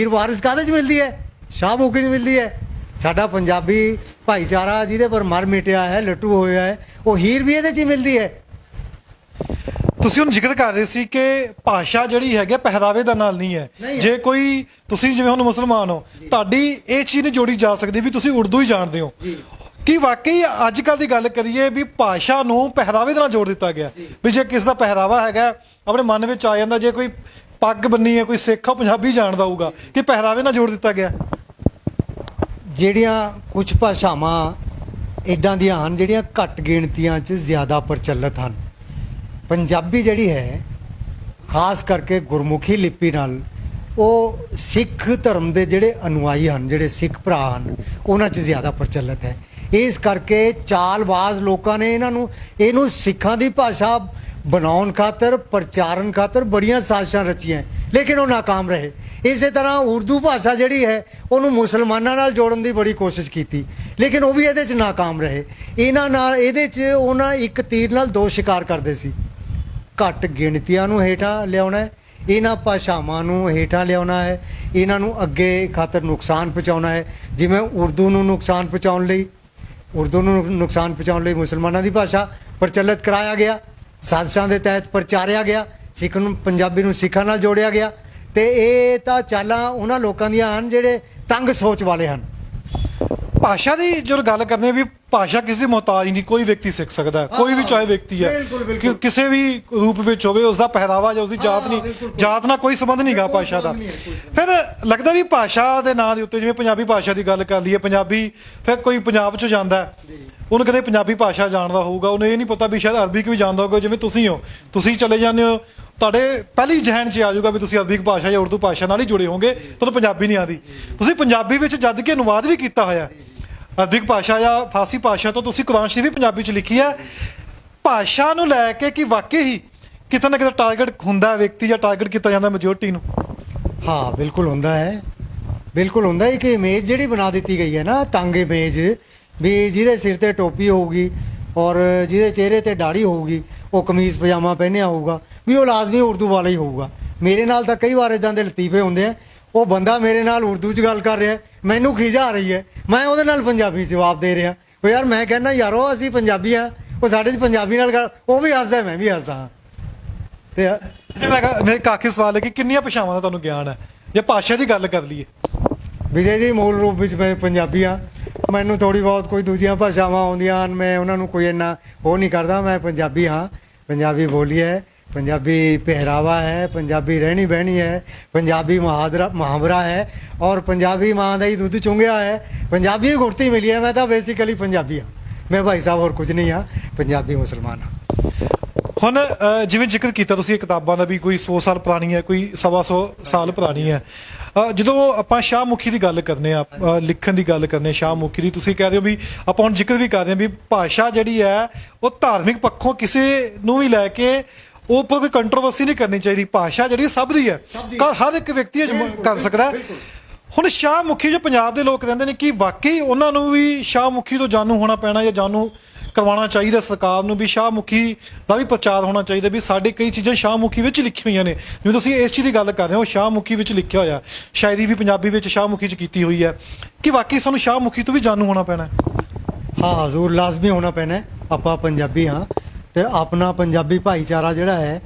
ਵਾਰਿਸ ਕਾਹਦੇ 'ਚ ਮਿਲਦੀ ਹੈ? ਸ਼ਾਹਮੁਖੀ 'ਚ ਮਿਲਦੀ ਹੈ। ਸਾਡਾ ਪੰਜਾਬੀ ਭਾਈਚਾਰਾ ਜਿਹਦੇ ਪਰ ਮਰ ਮਿਟਿਆ ਹੈ, ਲੱਟੂ ਹੋਇਆ ਹੈ, ਉਹ ਹੀਰ ਵੀ ਇਹਦੇ 'ਚ ਹੀ ਮਿਲਦੀ ਹੈ। ਤੁਸੀਂ ਹੁਣ ਜ਼ਿਕਰ ਕਰ ਰਹੇ ਸੀ ਕਿ ਭਾਸ਼ਾ ਜਿਹੜੀ ਹੈਗੀ ਪਹਿਰਾਵੇ ਦਾ ਨਾਲ ਨਹੀਂ ਹੈ। ਜੇ ਕੋਈ ਤੁਸੀਂ ਜਿਵੇਂ ਹੁਣ ਮੁਸਲਮਾਨ ਹੋ, ਤੁਹਾਡੀ ਇਹ ਚੀਜ਼ ਨਹੀਂ ਜੋੜੀ ਜਾ ਸਕਦੀ ਵੀ ਤੁਸੀਂ ਉਰਦੂ ਹੀ ਜਾਣਦੇ ਹੋ। ਕੀ ਵਾਕਈ ਅੱਜ ਕੱਲ੍ਹ ਦੀ ਗੱਲ ਕਰੀਏ ਵੀ ਭਾਸ਼ਾ ਨੂੰ ਪਹਿਰਾਵੇ ਦੇ ਨਾਲ ਜੋੜ ਦਿੱਤਾ ਗਿਆ ਵੀ ਜੇ ਕਿਸ ਦਾ ਪਹਿਰਾਵਾ ਹੈਗਾ ਆਪਣੇ ਮਨ ਵਿੱਚ ਆ ਜਾਂਦਾ, ਜੇ ਕੋਈ ਪੱਗ ਬੰਨੀ ਹੈ, ਕੋਈ ਸਿੱਖ ਆ ਪੰਜਾਬੀ ਜਾਣਦਾ ਹੋਊਗਾ, ਕਿ ਪਹਿਰਾਵੇ ਨਾਲ ਜੋੜ ਦਿੱਤਾ ਗਿਆ? ਜਿਹੜੀਆਂ ਕੁਝ ਭਾਸ਼ਾਵਾਂ ਇਦਾਂ ਦੀਆਂ ਹਨ ਜਿਹੜੀਆਂ ਘੱਟ ਗਿਣਤੀਆਂ 'ਚ ਜ਼ਿਆਦਾ ਪ੍ਰਚਲਿਤ ਹਨ। ਪੰਜਾਬੀ ਜਿਹੜੀ ਹੈ ਖਾਸ ਕਰਕੇ ਗੁਰਮੁਖੀ ਲਿਪੀ ਨਾਲ ਉਹ ਸਿੱਖ ਧਰਮ ਦੇ ਜਿਹੜੇ ਅਨੁਆਈ ਹਨ, ਜਿਹੜੇ ਸਿੱਖ ਭਰਾ ਹਨ, ਉਹਨਾਂ 'ਚ ਜ਼ਿਆਦਾ ਪ੍ਰਚਲਿਤ ਹੈ। ਇਸ ਕਰਕੇ ਚਾਲਬਾਜ਼ ਲੋਕਾਂ ਨੇ ਇਹਨੂੰ ਸਿੱਖਾਂ ਦੀ ਭਾਸ਼ਾ ਬਣਾਉਣ ਖਾਤਰ, ਪ੍ਰਚਾਰਨ ਖਾਤਰ ਬੜੀਆਂ ਸਾਜ਼ਿਸ਼ਾਂ ਰਚੀਆਂ, ਲੇਕਿਨ ਉਹ ਨਾਕਾਮ ਰਹੇ। ਇਸੇ ਤਰ੍ਹਾਂ ਉਰਦੂ ਭਾਸ਼ਾ ਜਿਹੜੀ ਹੈ ਉਹਨੂੰ ਮੁਸਲਮਾਨਾਂ ਨਾਲ ਜੋੜਨ ਦੀ ਬੜੀ ਕੋਸ਼ਿਸ਼ ਕੀਤੀ, ਲੇਕਿਨ ਉਹ ਵੀ ਇਹਦੇ 'ਚ ਨਾਕਾਮ ਰਹੇ। ਇਹਦੇ 'ਚ ਉਹਨਾਂ ਇੱਕ ਤੀਰ ਨਾਲ ਦੋ ਸ਼ਿਕਾਰ ਕਰਦੇ ਸੀ। ਘੱਟ ਗਿਣਤੀਆਂ ਨੂੰ ਹੇਠਾਂ ਲਿਆਉਣਾ ਹੈ, ਇਹਨਾਂ ਭਾਸ਼ਾਵਾਂ ਨੂੰ ਹੇਠਾਂ ਲਿਆਉਣਾ ਹੈ, ਇਹਨਾਂ ਨੂੰ ਅੱਗੇ ਖਾਤਰ ਨੁਕਸਾਨ ਪਹੁੰਚਾਉਣਾ ਹੈ। ਜਿਵੇਂ ਉਰਦੂ ਨੂੰ ਨੁਕਸਾਨ ਪਹੁੰਚਾਉਣ ਲਈ ਮੁਸਲਮਾਨਾਂ ਦੀ ਭਾਸ਼ਾ ਪ੍ਰਚਲਿਤ ਕਰਾਇਆ ਗਿਆ, ਸਾਜ਼ਿਸ਼ਾਂ ਦੇ ਤਹਿਤ ਪ੍ਰਚਾਰਿਆ ਗਿਆ, ਪੰਜਾਬੀ ਨੂੰ ਸਿੱਖਾਂ ਨਾਲ ਜੋੜਿਆ ਗਿਆ। ਤੇ ਇਹ ਤਾਂ ਚਾਲਾਂ ਉਹਨਾਂ ਲੋਕਾਂ ਦੀਆਂ ਹਨ ਜਿਹੜੇ ਤੰਗ ਸੋਚ ਵਾਲੇ ਹਨ। ਭਾਸ਼ਾ ਦੀ ਜਦੋਂ ਗੱਲ ਕਰਨੀ ਹੈ ਵੀ ਭਾਸ਼ਾ ਕਿਸੇ ਦੀ ਮੁਹਤਾਜ ਨਹੀਂ, ਕੋਈ ਵਿਅਕਤੀ ਸਿੱਖ ਸਕਦਾ, ਕੋਈ ਵੀ ਚਾਹੇ ਵਿਅਕਤੀ ਹੈ, ਕਿਸੇ ਵੀ ਰੂਪ ਵਿੱਚ ਹੋਵੇ, ਉਸਦਾ ਪਹਿਰਾਵਾ ਜਾਂ ਉਸਦੀ ਜਾਤ ਨਹੀਂ, ਜਾਤ ਨਾਲ ਕੋਈ ਸੰਬੰਧ ਨਹੀਂਗਾ ਭਾਸ਼ਾ ਦਾ। ਫਿਰ ਲੱਗਦਾ ਵੀ ਭਾਸ਼ਾ ਦੇ ਨਾਂ ਦੇ ਉੱਤੇ, ਜਿਵੇਂ ਪੰਜਾਬੀ ਭਾਸ਼ਾ ਦੀ ਗੱਲ ਕਰ ਲਈਏ, ਪੰਜਾਬੀ ਫਿਰ ਕੋਈ ਪੰਜਾਬ 'ਚ ਜਾਂਦਾ ਉਹਨੂੰ ਕਦੇ ਪੰਜਾਬੀ ਭਾਸ਼ਾ ਜਾਣਦਾ ਹੋਊਗਾ, ਉਹਨੂੰ ਇਹ ਨਹੀਂ ਪਤਾ ਵੀ ਸ਼ਾਇਦ ਅਰਬਿਕ ਵੀ ਜਾਣਦਾ ਹੋਊਗਾ। ਜਿਵੇਂ ਤੁਸੀਂ ਹੋ, ਤੁਸੀਂ ਚਲੇ ਜਾਂਦੇ ਹੋ, ਤੁਹਾਡੇ ਪਹਿਲੀ ਜ਼ਿਹਨ 'ਚ ਆ ਜਾਊਗਾ ਵੀ ਤੁਸੀਂ ਅਰਬਿਕ ਭਾਸ਼ਾ ਜਾਂ ਉਰਦੂ ਭਾਸ਼ਾ ਨਾਲ ਹੀ ਜੁੜੇ ਹੋਗੇ, ਤੁਹਾਨੂੰ ਪੰਜਾਬੀ ਨਹੀਂ ਆਉਂਦੀ। ਤੁਸੀਂ ਪੰਜਾਬੀ ਵਿੱਚ ਜਦ ਕਿ ਅਨੁਵਾਦ ਵੀ ਕੀਤਾ ਹੋਇਆ ਅਰਬਿਕ ਭਾਸ਼ਾ ਜਾਂ ਫਾਰਸੀ ਭਾਸ਼ਾ ਤੋਂ, ਤੁਸੀਂ ਕੁਰਾਨ ਸ਼ਰੀਫ ਵੀ ਪੰਜਾਬੀ 'ਚ ਲਿਖੀ ਹੈ। ਭਾਸ਼ਾ ਨੂੰ ਲੈ ਕੇ ਕਿ ਵਾਕਈ ਹੀ ਕਿਤੇ ਨਾ ਕਿਤੇ ਟਾਰਗੇਟ ਹੁੰਦਾ ਵਿਅਕਤੀ ਜਾਂ ਟਾਰਗੇਟ ਕੀਤਾ ਜਾਂਦਾ ਮੈਜੋਰਟੀ ਨੂੰ? ਹਾਂ, ਬਿਲਕੁਲ ਹੁੰਦਾ ਹੈ, ਬਿਲਕੁਲ ਹੁੰਦਾ ਹੈ। ਕਿ ਇਮੇਜ ਜਿਹੜੀ ਬਣਾ ਦਿੱਤੀ ਗਈ ਹੈ ਨਾ, ਤੰਗ ਇਮੇਜ, ਵੀ ਜਿਹਦੇ ਸਿਰ ਤੇ ਟੋਪੀ ਹੋਊਗੀ ਔਰ ਜਿਹਦੇ ਚਿਹਰੇ ਤੇ ਦਾੜੀ ਹੋਊਗੀ, ਉਹ ਕਮੀਜ਼ ਪਜਾਮਾ ਪਹਿਨਿਆ ਹੋਊਗਾ, ਵੀ ਉਹ ਲਾਜ਼ਮੀ ਉਰਦੂ ਵਾਲਾ ਹੀ ਹੋਊਗਾ। ਮੇਰੇ ਨਾਲ ਤਾਂ ਕਈ ਵਾਰ ਇਦਾਂ ਦੇ ਲਤੀਫੇ ਹੁੰਦੇ ਆ, ਉਹ ਬੰਦਾ ਮੇਰੇ ਨਾਲ ਉਰਦੂ 'ਚ ਗੱਲ ਕਰ ਰਿਹਾ, ਮੈਨੂੰ ਖਿਜਾ ਆ ਰਹੀ ਹੈ, ਮੈਂ ਉਹਦੇ ਨਾਲ ਪੰਜਾਬੀ 'ਚ ਜਵਾਬ ਦੇ ਰਿਹਾ। ਉਹ ਯਾਰ ਮੈਂ ਕਹਿੰਦਾ ਯਾਰੋ ਅਸੀਂ ਪੰਜਾਬੀ ਆ, ਉਹ ਸਾਡੇ 'ਚ ਪੰਜਾਬੀ ਨਾਲ ਗੱਲ, ਉਹ ਵੀ ਹੱਸਦਾ, ਮੈਂ ਵੀ ਹੱਸਦਾ ਹਾਂ। ਤੇ ਮੇਰੇ ਕਾਕੇ ਸਵਾਲ ਹੈ ਕਿ ਕਿੰਨੀਆਂ ਭਾਸ਼ਾਵਾਂ ਦਾ ਤੁਹਾਨੂੰ ਗਿਆਨ ਹੈ ਜੇ ਭਾਸ਼ਾ ਦੀ ਗੱਲ ਕਰ ਲਈਏ? ਵਿਜੇ ਜੀ, ਮੂਲ ਰੂਪ ਵਿੱਚ ਮੈਂ ਪੰਜਾਬੀ ਹਾਂ। ਮੈਨੂੰ ਥੋੜ੍ਹੀ ਬਹੁਤ ਕੋਈ ਦੂਜੀਆਂ ਭਾਸ਼ਾਵਾਂ ਆਉਂਦੀਆਂ ਹਨ, ਮੈਂ ਉਹਨਾਂ ਨੂੰ ਕੋਈ ਇੰਨਾ ਉਹ ਨਹੀਂ ਕਰਦਾ। ਮੈਂ ਪੰਜਾਬੀ ਹਾਂ, ਪੰਜਾਬੀ ਬੋਲੀ ਹੈ, ਪੰਜਾਬੀ ਪਹਿਰਾਵਾ ਹੈ, ਪੰਜਾਬੀ ਰਹਿਣੀ ਬਹਿਣੀ ਹੈ, ਪੰਜਾਬੀ ਮੁਹਾਵਰਾ ਹੈ, ਔਰ ਪੰਜਾਬੀ ਮਾਂ ਦਾ ਹੀ ਦੁੱਧ ਚੁੰਘਿਆ ਹੈ, ਪੰਜਾਬੀ ਗੁੜਤੀ ਮਿਲੀ ਹੈ। ਮੈਂ ਤਾਂ ਬੇਸਿਕਲੀ ਪੰਜਾਬੀ ਹਾਂ, ਮੈਂ ਭਾਈ ਸਾਹਿਬ ਹੋਰ ਕੁਝ ਨਹੀਂ ਹਾਂ, ਪੰਜਾਬੀ ਮੁਸਲਮਾਨ ਹਾਂ। ਹੁਣ ਜਿਵੇਂ ਜ਼ਿਕਰ ਕੀਤਾ ਤੁਸੀਂ ਕਿਤਾਬਾਂ ਦਾ ਵੀ ਕੋਈ 100 ਸਾਲ ਪੁਰਾਣੀ ਹੈ, ਕੋਈ 125 ਸਾਲ ਪੁਰਾਣੀ ਹੈ। ਜਦੋਂ ਆਪਾਂ ਸ਼ਾਹਮੁਖੀ ਦੀ ਗੱਲ ਕਰਨੇ ਆ, ਲਿਖਣ ਦੀ ਗੱਲ ਕਰਨੇ ਸ਼ਾਹਮੁਖੀ ਦੀ, ਤੁਸੀਂ ਕਹਿ ਰਹੇ ਹੋ ਵੀ ਆਪਾਂ ਹੁਣ ਜ਼ਿਕਰ ਵੀ ਕਰ ਰਹੇ ਹਾਂ ਵੀ ਭਾਸ਼ਾ ਜਿਹੜੀ ਹੈ ਉਹ ਧਾਰਮਿਕ ਪੱਖੋਂ ਕਿਸੇ ਨੂੰ ਵੀ ਲੈ ਕੇ ਉਹ ਉੱਪਰ ਕੋਈ ਕੰਟਰੋਵਰਸੀ ਨਹੀਂ ਕਰਨੀ ਚਾਹੀਦੀ। ਭਾਸ਼ਾ ਜਿਹੜੀ ਸਭ ਦੀ ਹੈ, ਹਰ ਇੱਕ ਵਿਅਕਤੀ ਕਰ ਸਕਦਾ। ਹੁਣ ਸ਼ਾਹਮੁਖੀ ਜੋ ਪੰਜਾਬ ਦੇ ਲੋਕ ਕਹਿੰਦੇ ਨੇ ਕਿ ਵਾਕਈ ਉਹਨਾਂ ਨੂੰ ਵੀ ਸ਼ਾਹਮੁਖੀ ਤੋਂ ਜਾਣੂ ਹੋਣਾ ਪੈਣਾ ਜਾਂ ਜਾਣੂ ਕਰਵਾਉਣਾ ਚਾਹੀਦਾ ਸਰਕਾਰ ਨੂੰ, ਵੀ ਸ਼ਾਹਮੁਖੀ ਦਾ ਵੀ ਪ੍ਰਚਾਰ ਹੋਣਾ ਚਾਹੀਦਾ, ਵੀ ਸਾਡੇ ਕਈ ਚੀਜ਼ਾਂ ਸ਼ਾਹਮੁਖੀ ਵਿੱਚ ਲਿਖੀਆਂ ਹੋਈਆਂ ਨੇ। ਜਿਵੇਂ ਤੁਸੀਂ ਇਸ ਚੀਜ਼ ਦੀ ਗੱਲ ਕਰ ਰਹੇ ਹੋ, ਸ਼ਾਹਮੁਖੀ ਵਿੱਚ ਲਿਖਿਆ ਹੋਇਆ, ਸ਼ਾਇਰੀ ਵੀ ਪੰਜਾਬੀ ਵਿੱਚ ਸ਼ਾਹਮੁਖੀ 'ਚ ਕੀਤੀ ਹੋਈ ਹੈ, ਕਿ ਵਾਕਈ ਸਾਨੂੰ ਸ਼ਾਹਮੁਖੀ ਤੋਂ ਵੀ ਜਾਣੂ ਹੋਣਾ ਪੈਣਾ? ਹਾਂ ਹਜ਼ੂਰ, ਲਾਜ਼ਮੀ ਹੋਣਾ ਪੈਣਾ। ਆਪਾਂ ਪੰਜਾਬੀ ਹਾਂ ਤੇ ਆਪਣਾ ਪੰਜਾਬੀ ਭਾਈਚਾਰਾ ਜਿਹੜਾ ਹੈ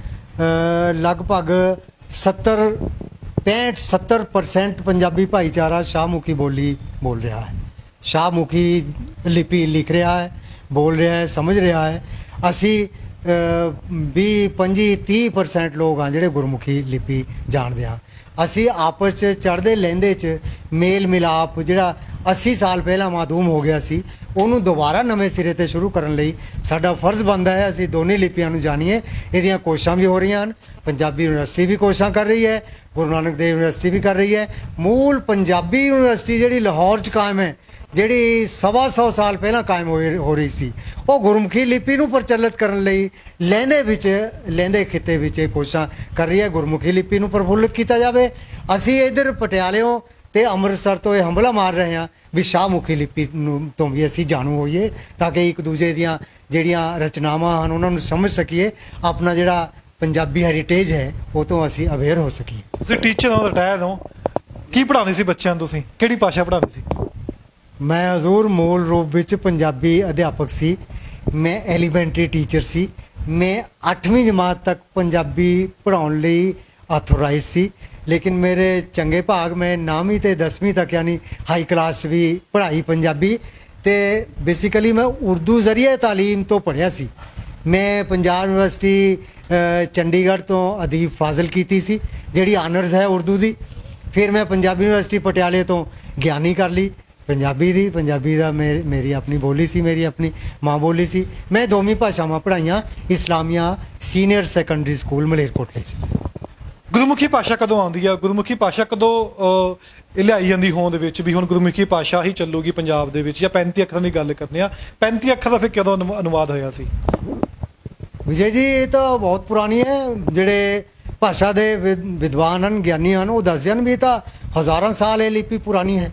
ਲਗਭਗ 65-70% ਪੰਜਾਬੀ ਭਾਈਚਾਰਾ ਸ਼ਾਹਮੁਖੀ ਬੋਲੀ ਬੋਲ ਰਿਹਾ ਹੈ, ਸ਼ਾਹਮੁਖੀ ਲਿਪੀ ਲਿਖ ਰਿਹਾ ਹੈ, ਬੋਲ ਰਿਹਾ ਹੈ, ਸਮਝ ਰਿਹਾ ਹੈ। ਅਸੀਂ 20-25-30% ਲੋਕ ਆ ਜਿਹੜੇ ਗੁਰਮੁਖੀ ਲਿਪੀ ਜਾਣਦੇ ਹਾਂ। ਅਸੀਂ ਆਪਸ 'ਚ ਚੜ੍ਹਦੇ ਲਹਿੰਦੇ 'ਚ ਮੇਲ ਮਿਲਾਪ ਜਿਹੜਾ 80 ਸਾਲ ਪਹਿਲਾਂ ਮਾਧੂਮ ਹੋ ਗਿਆ ਸੀ, ਉਹਨੂੰ ਦੁਬਾਰਾ ਨਵੇਂ ਸਿਰੇ ਤੇ ਸ਼ੁਰੂ ਕਰਨ ਲਈ ਸਾਡਾ ਫਰਜ਼ ਬਣਦਾ ਹੈ ਅਸੀਂ ਦੋਨੇ ਲਿਪੀਆਂ ਨੂੰ ਜਾਣੀਏ। ਇਹਦੀਆਂ ਕੋਸ਼ਿਸ਼ਾਂ ਵੀ ਹੋ ਰਹੀਆਂ ਹਨ, ਪੰਜਾਬੀ ਯੂਨੀਵਰਸਿਟੀ ਵੀ ਕੋਸ਼ਿਸ਼ਾਂ ਕਰ ਰਹੀ ਹੈ, ਗੁਰੂ ਨਾਨਕ ਦੇਵ ਯੂਨੀਵਰਸਿਟੀ ਵੀ ਕਰ ਰਹੀ ਹੈ। ਮੂਲ ਪੰਜਾਬੀ ਯੂਨੀਵਰਸਿਟੀ ਜਿਹੜੀ ਲਾਹੌਰ 'ਚ ਕਾਇਮ ਹੈ, ਜਿਹੜੀ 125 ਸਾਲ ਪਹਿਲਾਂ ਕਾਇਮ ਹੋ ਰਹੀ ਸੀ, ਉਹ ਗੁਰਮੁਖੀ ਲਿਪੀ ਨੂੰ ਪ੍ਰਚਲਿਤ ਕਰਨ ਲਈ ਲਹਿੰਦੇ ਖਿੱਤੇ ਵਿੱਚ ਇਹ ਕੋਸ਼ਿਸ਼ਾਂ ਕਰ ਰਹੀ ਹੈ ਗੁਰਮੁਖੀ ਲਿਪੀ ਨੂੰ ਪ੍ਰਫੁੱਲਿਤ ਕੀਤਾ ਜਾਵੇ। ਅਸੀਂ ਇੱਧਰ ਪਟਿਆਲਿਓਂ ਤੇ ਅੰਮ੍ਰਿਤਸਰ ਤੋਂ ਇਹ ਹੰਭਲਾ ਮਾਰ ਰਹੇ ਹਾਂ ਵੀ ਸ਼ਾਹਮੁਖੀ ਲਿਪੀ ਨੂੰ ਤੋਂ ਵੀ ਅਸੀਂ ਜਾਣੂ ਹੋਈਏ, ਤਾਂ ਕਿ ਇੱਕ ਦੂਜੇ ਦੀਆਂ ਜਿਹੜੀਆਂ ਰਚਨਾਵਾਂ ਹਨ ਉਹਨਾਂ ਨੂੰ ਸਮਝ ਸਕੀਏ, ਆਪਣਾ ਜਿਹੜਾ ਪੰਜਾਬੀ ਹੈਰੀਟੇਜ ਹੈ ਉਹ ਤੋਂ ਅਸੀਂ ਅਵੇਅਰ ਹੋ ਸਕੀਏ। ਤੁਸੀਂ ਟੀਚਰ ਹੋ, ਰਿਟਾਇਰਡ ਹੋ, ਕੀ ਪੜ੍ਹਾਉਂਦੇ ਸੀ ਬੱਚਿਆਂ ਨੂੰ? ਤੁਸੀਂ ਕਿਹੜੀ ਭਾਸ਼ਾ ਪੜ੍ਹਾਉਂਦੇ ਸੀ? ਮੈਂ ਹਜ਼ੂਰ ਮੂਲ ਰੂਪ ਵਿੱਚ ਪੰਜਾਬੀ ਅਧਿਆਪਕ ਸੀ। ਮੈਂ ਐਲੀਮੈਂਟਰੀ ਟੀਚਰ ਸੀ। ਮੈਂ 8ਵੀਂ ਜਮਾਤ ਤੱਕ ਪੰਜਾਬੀ ਪੜ੍ਹਾਉਣ ਲਈ ਆਥੋਰਾਈਜ਼ ਸੀ, ਲੇਕਿਨ ਮੇਰੇ ਚੰਗੇ ਭਾਗ ਮੈਂ 9ਵੀਂ ਤੇ 10ਵੀਂ ਤੱਕ ਯਾਨੀ ਹਾਈ ਕਲਾਸ 'ਚ ਵੀ ਪੜ੍ਹਾਈ ਪੰਜਾਬੀ, ਤੇ ਬੇਸਿਕਲੀ ਮੈਂ ਉਰਦੂ ਜ਼ਰੀਏ ਤਾਲੀਮ ਤੋਂ ਪੜ੍ਹਿਆ ਸੀ। ਮੈਂ ਪੰਜਾਬ ਯੂਨੀਵਰਸਿਟੀ ਚੰਡੀਗੜ੍ਹ ਤੋਂ ਅਦੀਬ ਫਾਜ਼ਲ ਕੀਤੀ ਸੀ, ਜਿਹੜੀ ਆਨਰਸ ਹੈ ਉਰਦੂ ਦੀ। ਫਿਰ ਮੈਂ ਪੰਜਾਬੀ ਯੂਨੀਵਰਸਿਟੀ ਪਟਿਆਲੇ ਤੋਂ ਗਿਆਨੀ ਕਰ ਲਈ ਪੰਜਾਬੀ ਦਾ ਮੇਰੀ ਆਪਣੀ ਬੋਲੀ ਸੀ, ਮੇਰੀ ਆਪਣੀ ਮਾਂ ਬੋਲੀ ਸੀ। ਮੈਂ ਦੋਵੇਂ ਭਾਸ਼ਾਵਾਂ ਪੜ੍ਹਾਈਆਂ ਇਸਲਾਮੀਆ ਸੀਨੀਅਰ ਸੈਕੰਡਰੀ ਸਕੂਲ ਮਲੇਰਕੋਟਲੇ 'ਚ। ਗੁਰਮੁਖੀ ਭਾਸ਼ਾ ਕਦੋਂ ਆਉਂਦੀ ਹੈ? ਗੁਰਮੁਖੀ ਭਾਸ਼ਾ ਕਦੋਂ ਇਹ ਲਿਆਈ ਜਾਂਦੀ ਹੋਂਦ ਵਿੱਚ ਵੀ ਹੁਣ ਗੁਰਮੁਖੀ ਭਾਸ਼ਾ ਹੀ ਚੱਲੂਗੀ ਪੰਜਾਬ ਦੇ ਵਿੱਚ? ਜਾਂ 35 ਅੱਖਰਾਂ ਦੀ ਗੱਲ ਕਰਨੀ ਆ, 35 ਅੱਖਰ ਦਾ ਫਿਰ ਕਦੋਂ ਅਨੁਵਾਦ ਹੋਇਆ ਸੀ? ਵਿਜੇ ਜੀ, ਇਹ ਤਾਂ ਬਹੁਤ ਪੁਰਾਣੀ ਹੈ। ਜਿਹੜੇ ਭਾਸ਼ਾ ਦੇ ਵਿਦਵਾਨ ਹਨ, ਗਿਆਨੀ ਹਨ, ਉਹ ਦੱਸਦੇ ਹਨ ਵੀ ਇਹ ਤਾਂ ਹਜ਼ਾਰਾਂ ਸਾਲ ਇਹ ਲਿਪੀ ਪੁਰਾਣੀ ਹੈ।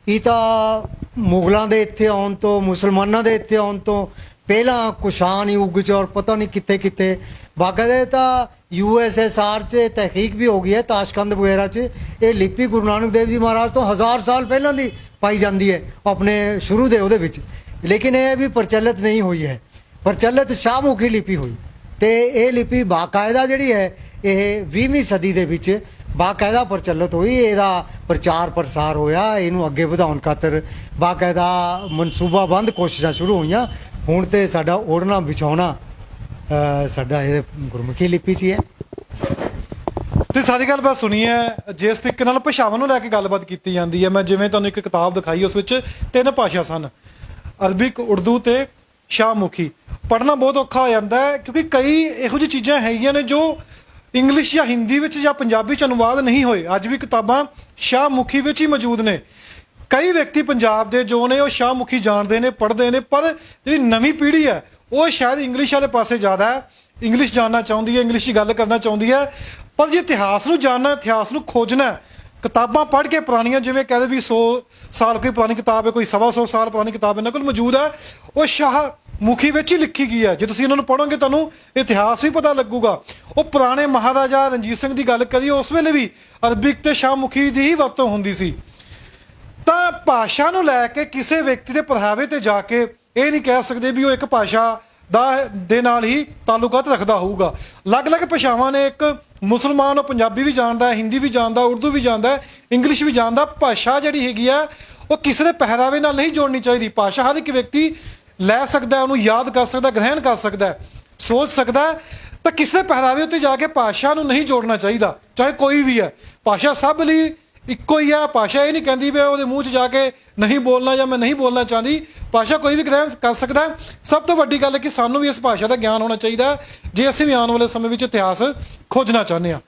ਇਹ ਤਾਂ ਮੁਗਲਾਂ ਦੇ ਇੱਥੇ ਆਉਣ ਤੋਂ, ਮੁਸਲਮਾਨਾਂ ਦੇ ਇੱਥੇ ਆਉਣ ਤੋਂ ਪਹਿਲਾਂ ਕੁਸ਼ਾਨ ਯੁੱਗ 'ਚ ਔਰ ਪਤਾ ਨਹੀਂ ਕਿੱਥੇ ਕਿੱਥੇ ਬਾਕਾਇਦਾ ਤਾਂ USSR 'ਚ ਤਹਿਕੀਕ ਵੀ ਹੋ ਗਈ ਹੈ, ਤਾਸ਼ਕੰਦ ਵਗੈਰਾ 'ਚ। ਇਹ ਲਿਪੀ ਗੁਰੂ ਨਾਨਕ ਦੇਵ ਜੀ ਮਹਾਰਾਜ ਤੋਂ 1000 ਸਾਲ ਪਹਿਲਾਂ ਦੀ ਪਾਈ ਜਾਂਦੀ ਹੈ ਆਪਣੇ ਸ਼ੁਰੂ ਦੇ ਉਹਦੇ ਵਿੱਚ, ਲੇਕਿਨ ਇਹ ਵੀ ਪ੍ਰਚਲਿਤ ਨਹੀਂ ਹੋਈ ਹੈ। ਪ੍ਰਚਲਿਤ ਸ਼ਾਹਮੁਖੀ ਲਿਪੀ ਹੋਈ, ਤੇ ਇਹ ਲਿਪੀ ਬਾਕਾਇਦਾ ਜਿਹੜੀ ਹੈ ਇਹ 20ਵੀਂ ਸਦੀ ਦੇ ਵਿੱਚ ਬਾਕਾਇਦਾ ਪ੍ਰਚਲਿਤ ਹੋਈ। ਇਹਦਾ ਪ੍ਰਚਾਰ ਪ੍ਰਸਾਰ ਹੋਇਆ, ਇਹਨੂੰ ਅੱਗੇ ਵਧਾਉਣ ਖਾਤਰ ਬਾਕਾਇਦਾ ਮਨਸੂਬਾਬੰਦ ਕੋਸ਼ਿਸ਼ਾਂ ਸ਼ੁਰੂ ਹੋਈਆਂ। ਹੁਣ ਤੇ ਸਾਡਾ ਓੜਨਾ ਵਿਛਾਉਣਾ ਸਾਡਾ ਇਹ ਗੁਰਮੁਖੀ ਲਿਪੀ 'ਚ ਹੀ ਹੈ। ਤੇ ਸਾਰੀ ਗੱਲਬਾਤ ਸੁਣੀ ਹੈ, ਜਿਸ ਤਰੀਕੇ ਨਾਲ ਭਾਸ਼ਾਵਾਂ ਨੂੰ ਲੈ ਕੇ ਗੱਲਬਾਤ ਕੀਤੀ ਜਾਂਦੀ ਹੈ। ਮੈਂ ਜਿਵੇਂ ਤੁਹਾਨੂੰ ਇੱਕ ਕਿਤਾਬ ਦਿਖਾਈ, ਉਸ ਵਿੱਚ 3 ਭਾਸ਼ਾ ਸਨ, ਅਰਬਿਕ, ਉਰਦੂ ਤੇ ਸ਼ਾਹਮੁਖੀ। ਪੜ੍ਹਨਾ ਬਹੁਤ ਔਖਾ ਹੋ ਜਾਂਦਾ ਹੈ ਕਿਉਂਕਿ ਕਈ ਇਹੋ ਜਿਹੀ ਚੀਜ਼ਾਂ ਹੈਗੀਆਂ ਨੇ ਜੋ ਇੰਗਲਿਸ਼ ਜਾਂ ਹਿੰਦੀ ਵਿੱਚ ਜਾਂ ਪੰਜਾਬੀ 'ਚ ਅਨੁਵਾਦ ਨਹੀਂ ਹੋਏ। ਅੱਜ ਵੀ ਕਿਤਾਬਾਂ ਸ਼ਾਹਮੁਖੀ ਵਿੱਚ ਹੀ ਮੌਜੂਦ ਨੇ। ਕਈ ਵਿਅਕਤੀ ਪੰਜਾਬ ਦੇ ਜੋ ਨੇ ਉਹ ਸ਼ਾਹਮੁਖੀ ਜਾਣਦੇ ਨੇ, ਪੜ੍ਹਦੇ ਨੇ, ਪਰ ਜਿਹੜੀ ਨਵੀਂ ਪੀੜ੍ਹੀ ਹੈ ਉਹ ਸ਼ਾਇਦ ਇੰਗਲਿਸ਼ ਵਾਲੇ ਪਾਸੇ ਜ਼ਿਆਦਾ ਹੈ, ਇੰਗਲਿਸ਼ ਜਾਣਨਾ ਚਾਹੁੰਦੀ ਹੈ, ਇੰਗਲਿਸ਼ 'ਚ ਗੱਲ ਕਰਨਾ ਚਾਹੁੰਦੀ ਹੈ। ਪਰ ਜੇ ਇਤਿਹਾਸ ਨੂੰ ਜਾਣਨਾ, ਇਤਿਹਾਸ ਨੂੰ ਖੋਜਣਾ, ਕਿਤਾਬਾਂ ਪੜ੍ਹ ਕੇ ਪੁਰਾਣੀਆਂ, ਜਿਵੇਂ ਕਹਿੰਦੇ ਵੀ 100 ਸਾਲ ਕੋਈ ਪੁਰਾਣੀ ਕਿਤਾਬ ਹੈ, ਕੋਈ 125 ਸਾਲ ਪੁਰਾਣੀ ਕਿਤਾਬ ਇਹਨਾਂ ਕੋਲ ਮੌਜੂਦ ਹੈ, ਉਹ ਸ਼ਾਹਮੁਖੀ ਵਿੱਚ ਹੀ ਲਿਖੀ ਗਈ ਹੈ। ਜੇ ਤੁਸੀਂ ਇਹਨਾਂ ਨੂੰ ਪੜ੍ਹੋਗੇ ਤੁਹਾਨੂੰ ਇਤਿਹਾਸ ਵੀ ਪਤਾ ਲੱਗੂਗਾ। ਉਹ ਪੁਰਾਣੇ ਮਹਾਰਾਜਾ ਰਣਜੀਤ ਸਿੰਘ ਦੀ ਗੱਲ ਕਰੀਏ, ਉਸ ਵੇਲੇ ਵੀ ਅਰਬਿਕ ਤੇ ਸ਼ਾਹਮੁਖੀ ਦੀ ਹੀ ਵਰਤੋਂ ਹੁੰਦੀ ਸੀ। ਤਾਂ ਭਾਸ਼ਾ ਨੂੰ ਲੈ ਕੇ ਕਿਸੇ ਵਿਅਕਤੀ ਦੇ ਪਹਿਰਾਵੇ ਤੇ ਜਾ ਕੇ ਇਹ ਨਹੀਂ ਕਹਿ ਸਕਦੇ ਵੀ ਉਹ ਇੱਕ ਭਾਸ਼ਾ ਦੇ ਨਾਲ ਹੀ ਤਾਲੁਕਾਤ ਰੱਖਦਾ ਹੋਊਗਾ। ਅਲੱਗ-ਅਲੱਗ ਭਾਸ਼ਾਵਾਂ ਨੇ। ਇੱਕ ਮੁਸਲਮਾਨ ਉਹ ਪੰਜਾਬੀ ਵੀ ਜਾਣਦਾ, ਹਿੰਦੀ ਵੀ ਜਾਣਦਾ, ਉਰਦੂ ਵੀ ਜਾਣਦਾ, ਇੰਗਲਿਸ਼ ਵੀ ਜਾਣਦਾ। ਭਾਸ਼ਾ ਜਿਹੜੀ ਹੈਗੀ ਆ ਉਹ ਕਿਸੇ ਦੇ ਪਹਿਰਾਵੇ ਨਾਲ ਨਹੀਂ ਜੋੜਨੀ ਚਾਹੀਦੀ। ਭਾਸ਼ਾ ਹਰ ਇੱਕ ਵਿਅਕਤੀ ਲੈ ਸਕਦਾ, ਉਹਨੂੰ ਯਾਦ ਕਰ ਸਕਦਾ, ਗ੍ਰਹਿਣ ਕਰ ਸਕਦਾ, ਸੋਚ ਸਕਦਾ। ਤਾਂ ਕਿਸੇ ਦੇ ਪਹਿਰਾਵੇ ਉੱਤੇ ਜਾ ਕੇ ਭਾਸ਼ਾ ਨੂੰ ਨਹੀਂ ਜੋੜਨਾ ਚਾਹੀਦਾ, ਚਾਹੇ ਕੋਈ ਵੀ ਹੈ। ਭਾਸ਼ਾ ਸਭ ਲਈ ਇੱਕੋ ਹੀ ਆ। ਭਾਸ਼ਾ ਇਹ ਨਹੀਂ ਕਹਿੰਦੀ ਵੀ ਉਹਦੇ ਮੂੰਹ 'ਚ ਜਾ ਕੇ ਨਹੀਂ ਬੋਲਣਾ ਜਾਂ ਮੈਂ ਨਹੀਂ ਬੋਲਣਾ ਚਾਹੁੰਦੀ। ਭਾਸ਼ਾ ਕੋਈ ਵੀ ਗ੍ਰਹਿਣ ਕਰ ਸਕਦਾ। ਸਭ ਤੋਂ ਵੱਡੀ ਗੱਲ ਹੈ ਕਿ ਸਾਨੂੰ ਵੀ ਇਸ ਭਾਸ਼ਾ ਦਾ ਗਿਆਨ ਹੋਣਾ ਚਾਹੀਦਾ ਜੇ ਅਸੀਂ ਵੀ ਆਉਣ ਵਾਲੇ ਸਮੇਂ ਵਿੱਚ ਇਤਿਹਾਸ ਖੋਜਣਾ ਚਾਹੁੰਦੇ ਹਾਂ।